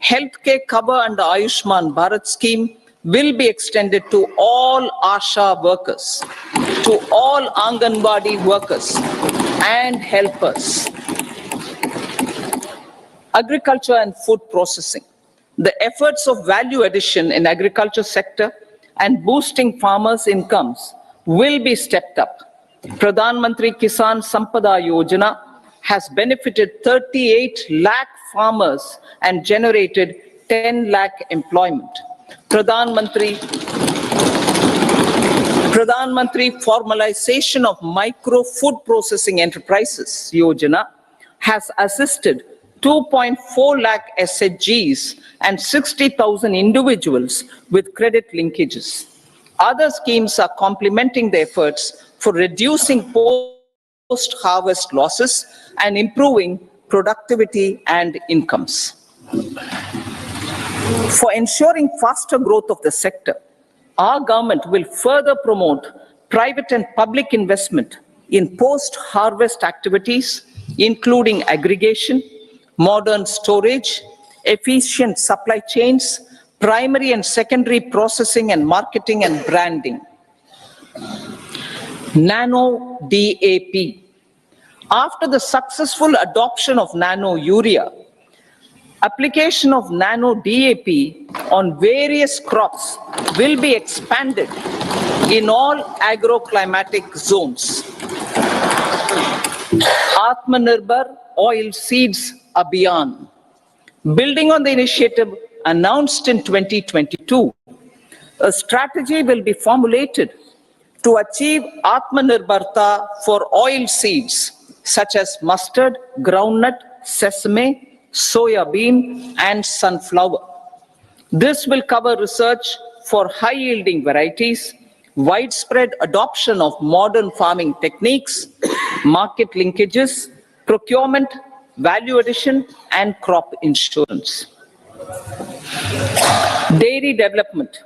Healthcare cover under Ayushman Bharat scheme will be extended to all ASHA workers, to all Anganwadi workers and helpers. Agriculture and food processing. The efforts of value addition in agriculture sector and boosting farmers' incomes will be stepped up. Pradhan Mantri Kisan Sampada Yojana has benefited 38 lakh farmers and generated 10 lakh employment. Pradhan Mantri Formalization of Micro Food Processing Enterprises Yojana has assisted 2.4 lakh SHGs and 60,000 individuals with credit linkages. Other schemes are complementing the efforts for reducing post-harvest losses and improving productivity and incomes. For ensuring faster growth of the sector, our government will further promote private and public investment in post-harvest activities, including aggregation, modern storage, efficient supply chains, primary and secondary processing and marketing and branding. Nano DAP. After the successful adoption of nano urea, application of nano DAP on various crops will be expanded in all agroclimatic zones. Atmanirbhar Oil Seeds Abhiyan. Building on the initiative announced in 2022, a strategy will be formulated to achieve Atmanirbharta for oil seeds such as mustard, groundnut, sesame, soya bean, and sunflower. This will cover research for high-yielding varieties, widespread adoption of modern farming techniques, market linkages, procurement, value addition, and crop insurance. Dairy development.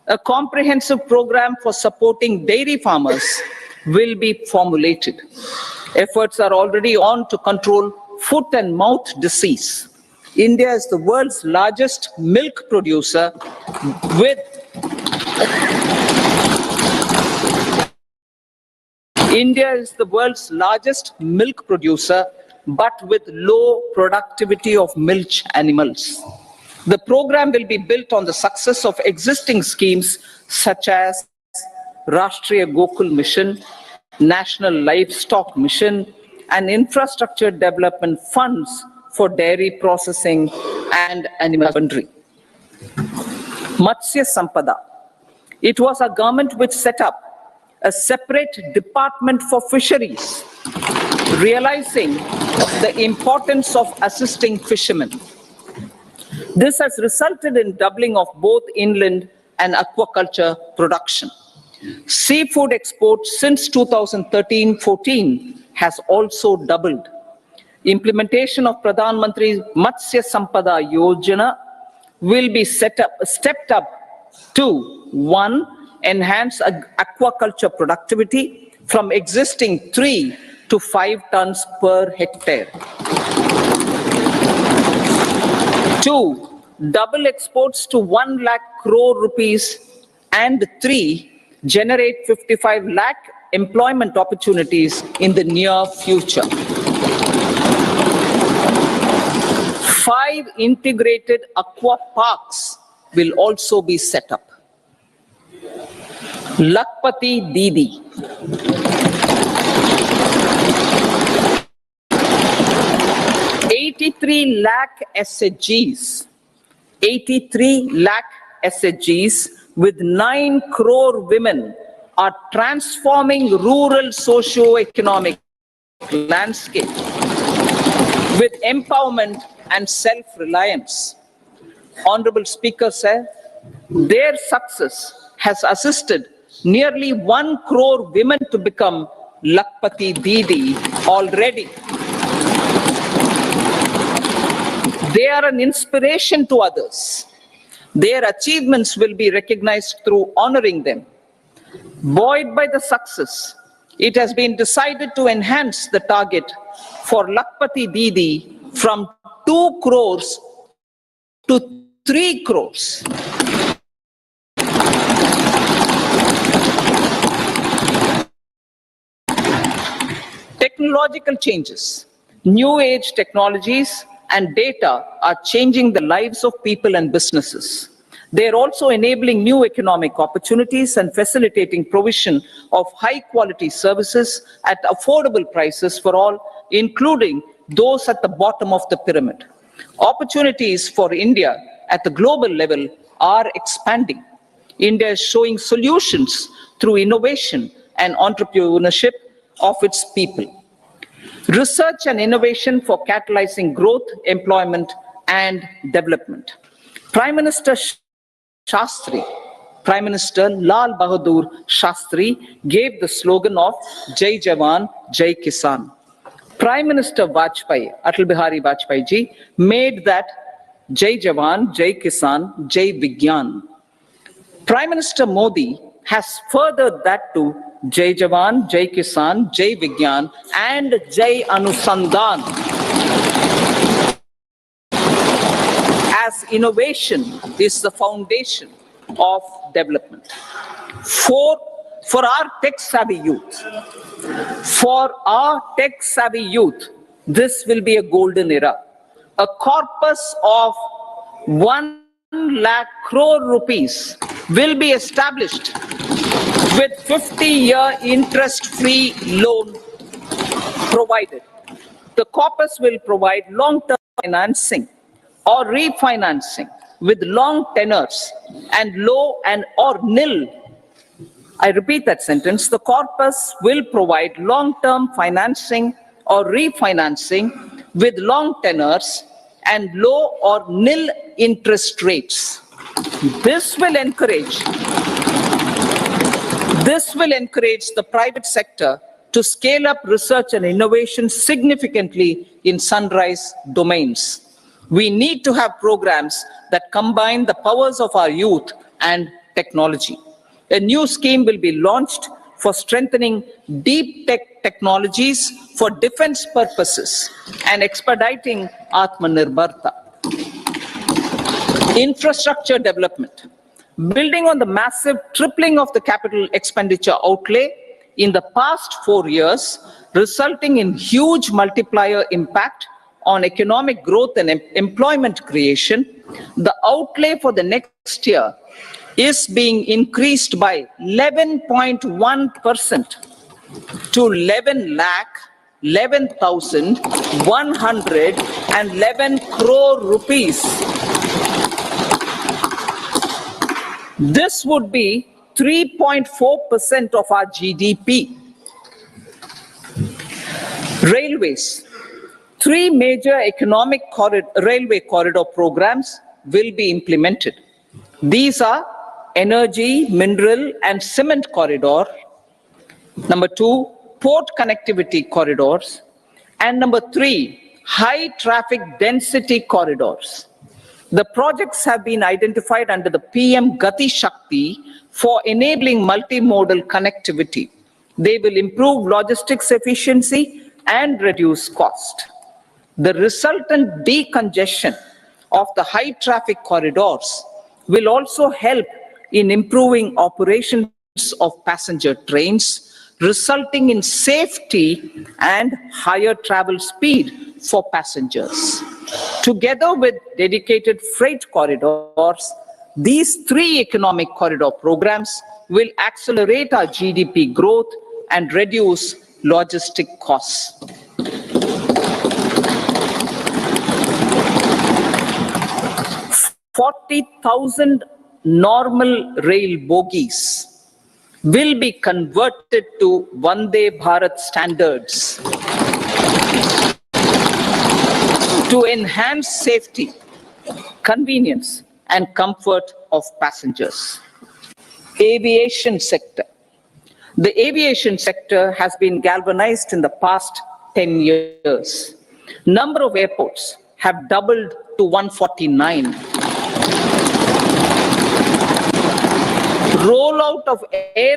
A comprehensive program for supporting dairy farmers will be formulated. Efforts are already on to control foot and mouth disease. India is the world's largest milk producer with but with low productivity of milch animals. The program will be built on the success of existing schemes such as Rashtriya Gokul Mission, National Livestock Mission, and infrastructure development funds for dairy processing and animal husbandry. Matsya Sampada. It was a government which set up a separate department for fisheries, realizing the importance of assisting fishermen. This has resulted in doubling of both inland and aquaculture production. Seafood exports since 2013-14 has also doubled. Implementation of Pradhan Mantri Matsya Sampada Yojana will be stepped up to 1. Enhance aquaculture productivity from existing 3 to 5 tons per hectare. 2. Double exports to 1 lakh crore rupees, and 3. Generate 55 lakh employment opportunities in the near future. 5 integrated aqua parks will also be set up. Lakpati Didi. $83 lakh SHGs. 83 lakh SHGs with 9 crore women are transforming rural socio-economic landscape with empowerment and self-reliance. Honorable Speaker said, their success has assisted nearly 1 crore women to become Lakpati Didi already. They are an inspiration to others. Their achievements will be recognized through honoring them. Buoyed by the success, it has been decided to enhance the target for Lakpati Didi from 2 crores to 3 crores. Technological changes, new age technologies and data are changing the lives of people and businesses. They are also enabling new economic opportunities and facilitating provision of high quality services at affordable prices for all, including those at the bottom of the pyramid. Opportunities for India at the global level are expanding. India is showing solutions through innovation and entrepreneurship of its people. Research and innovation for catalyzing growth, employment, and development. Prime Minister Prime Minister Lal Bahadur Shastri gave the slogan of Jai Jawan, Jai Kisan. Prime Minister Vajpayee, Atal Bihari Vajpayee ji, made that Jai Jawan, Jai Kisan, Jai Vigyan. Prime Minister Modi has furthered that to Jai Jawan, Jai Kisan, Jai Vigyan, and Jai Anusandhan. As innovation is the foundation of development. For our tech-savvy youth, this will be a golden era. A corpus of 1 lakh crore rupees will be established with 50-year interest-free loan provided. The corpus will provide long-term financing or refinancing with long tenors and low and or nil. I repeat that sentence. The corpus will provide long-term financing or refinancing with long tenors and low or nil interest rates. This will encourage the private sector to scale up research and innovation significantly in sunrise domains. We need to have programs that combine the powers of our youth and technology. A new scheme will be launched for strengthening deep tech technologies for defense purposes and expediting Atmanirbharta. Infrastructure development. Building on the massive tripling of the capital expenditure outlay in the past 4 years, resulting in huge multiplier impact on economic growth and employment creation, the outlay for the next year is being increased by 11.1% to 11,111 crore rupees. This would be 3.4% of our GDP. Railways. 3 major economic railway corridor programs will be implemented. These are energy, mineral, and cement corridor. Number 2, port connectivity corridors. And number 3, high traffic density corridors. The projects have been identified under the PM Gati Shakti for enabling multimodal connectivity. They will improve logistics efficiency and reduce cost. The resultant decongestion of the high traffic corridors will also help in improving operations of passenger trains, resulting in safety and higher travel speed for passengers. Together with dedicated freight corridors, these 3 economic corridor programs will accelerate our GDP growth and reduce logistic costs. 40,000 normal rail bogies will be converted to Vande Bharat standards to enhance safety, convenience, and comfort of passengers. Aviation sector. The aviation sector has been galvanized in the past 10 years. Number of airports have doubled to 149. Rollout of air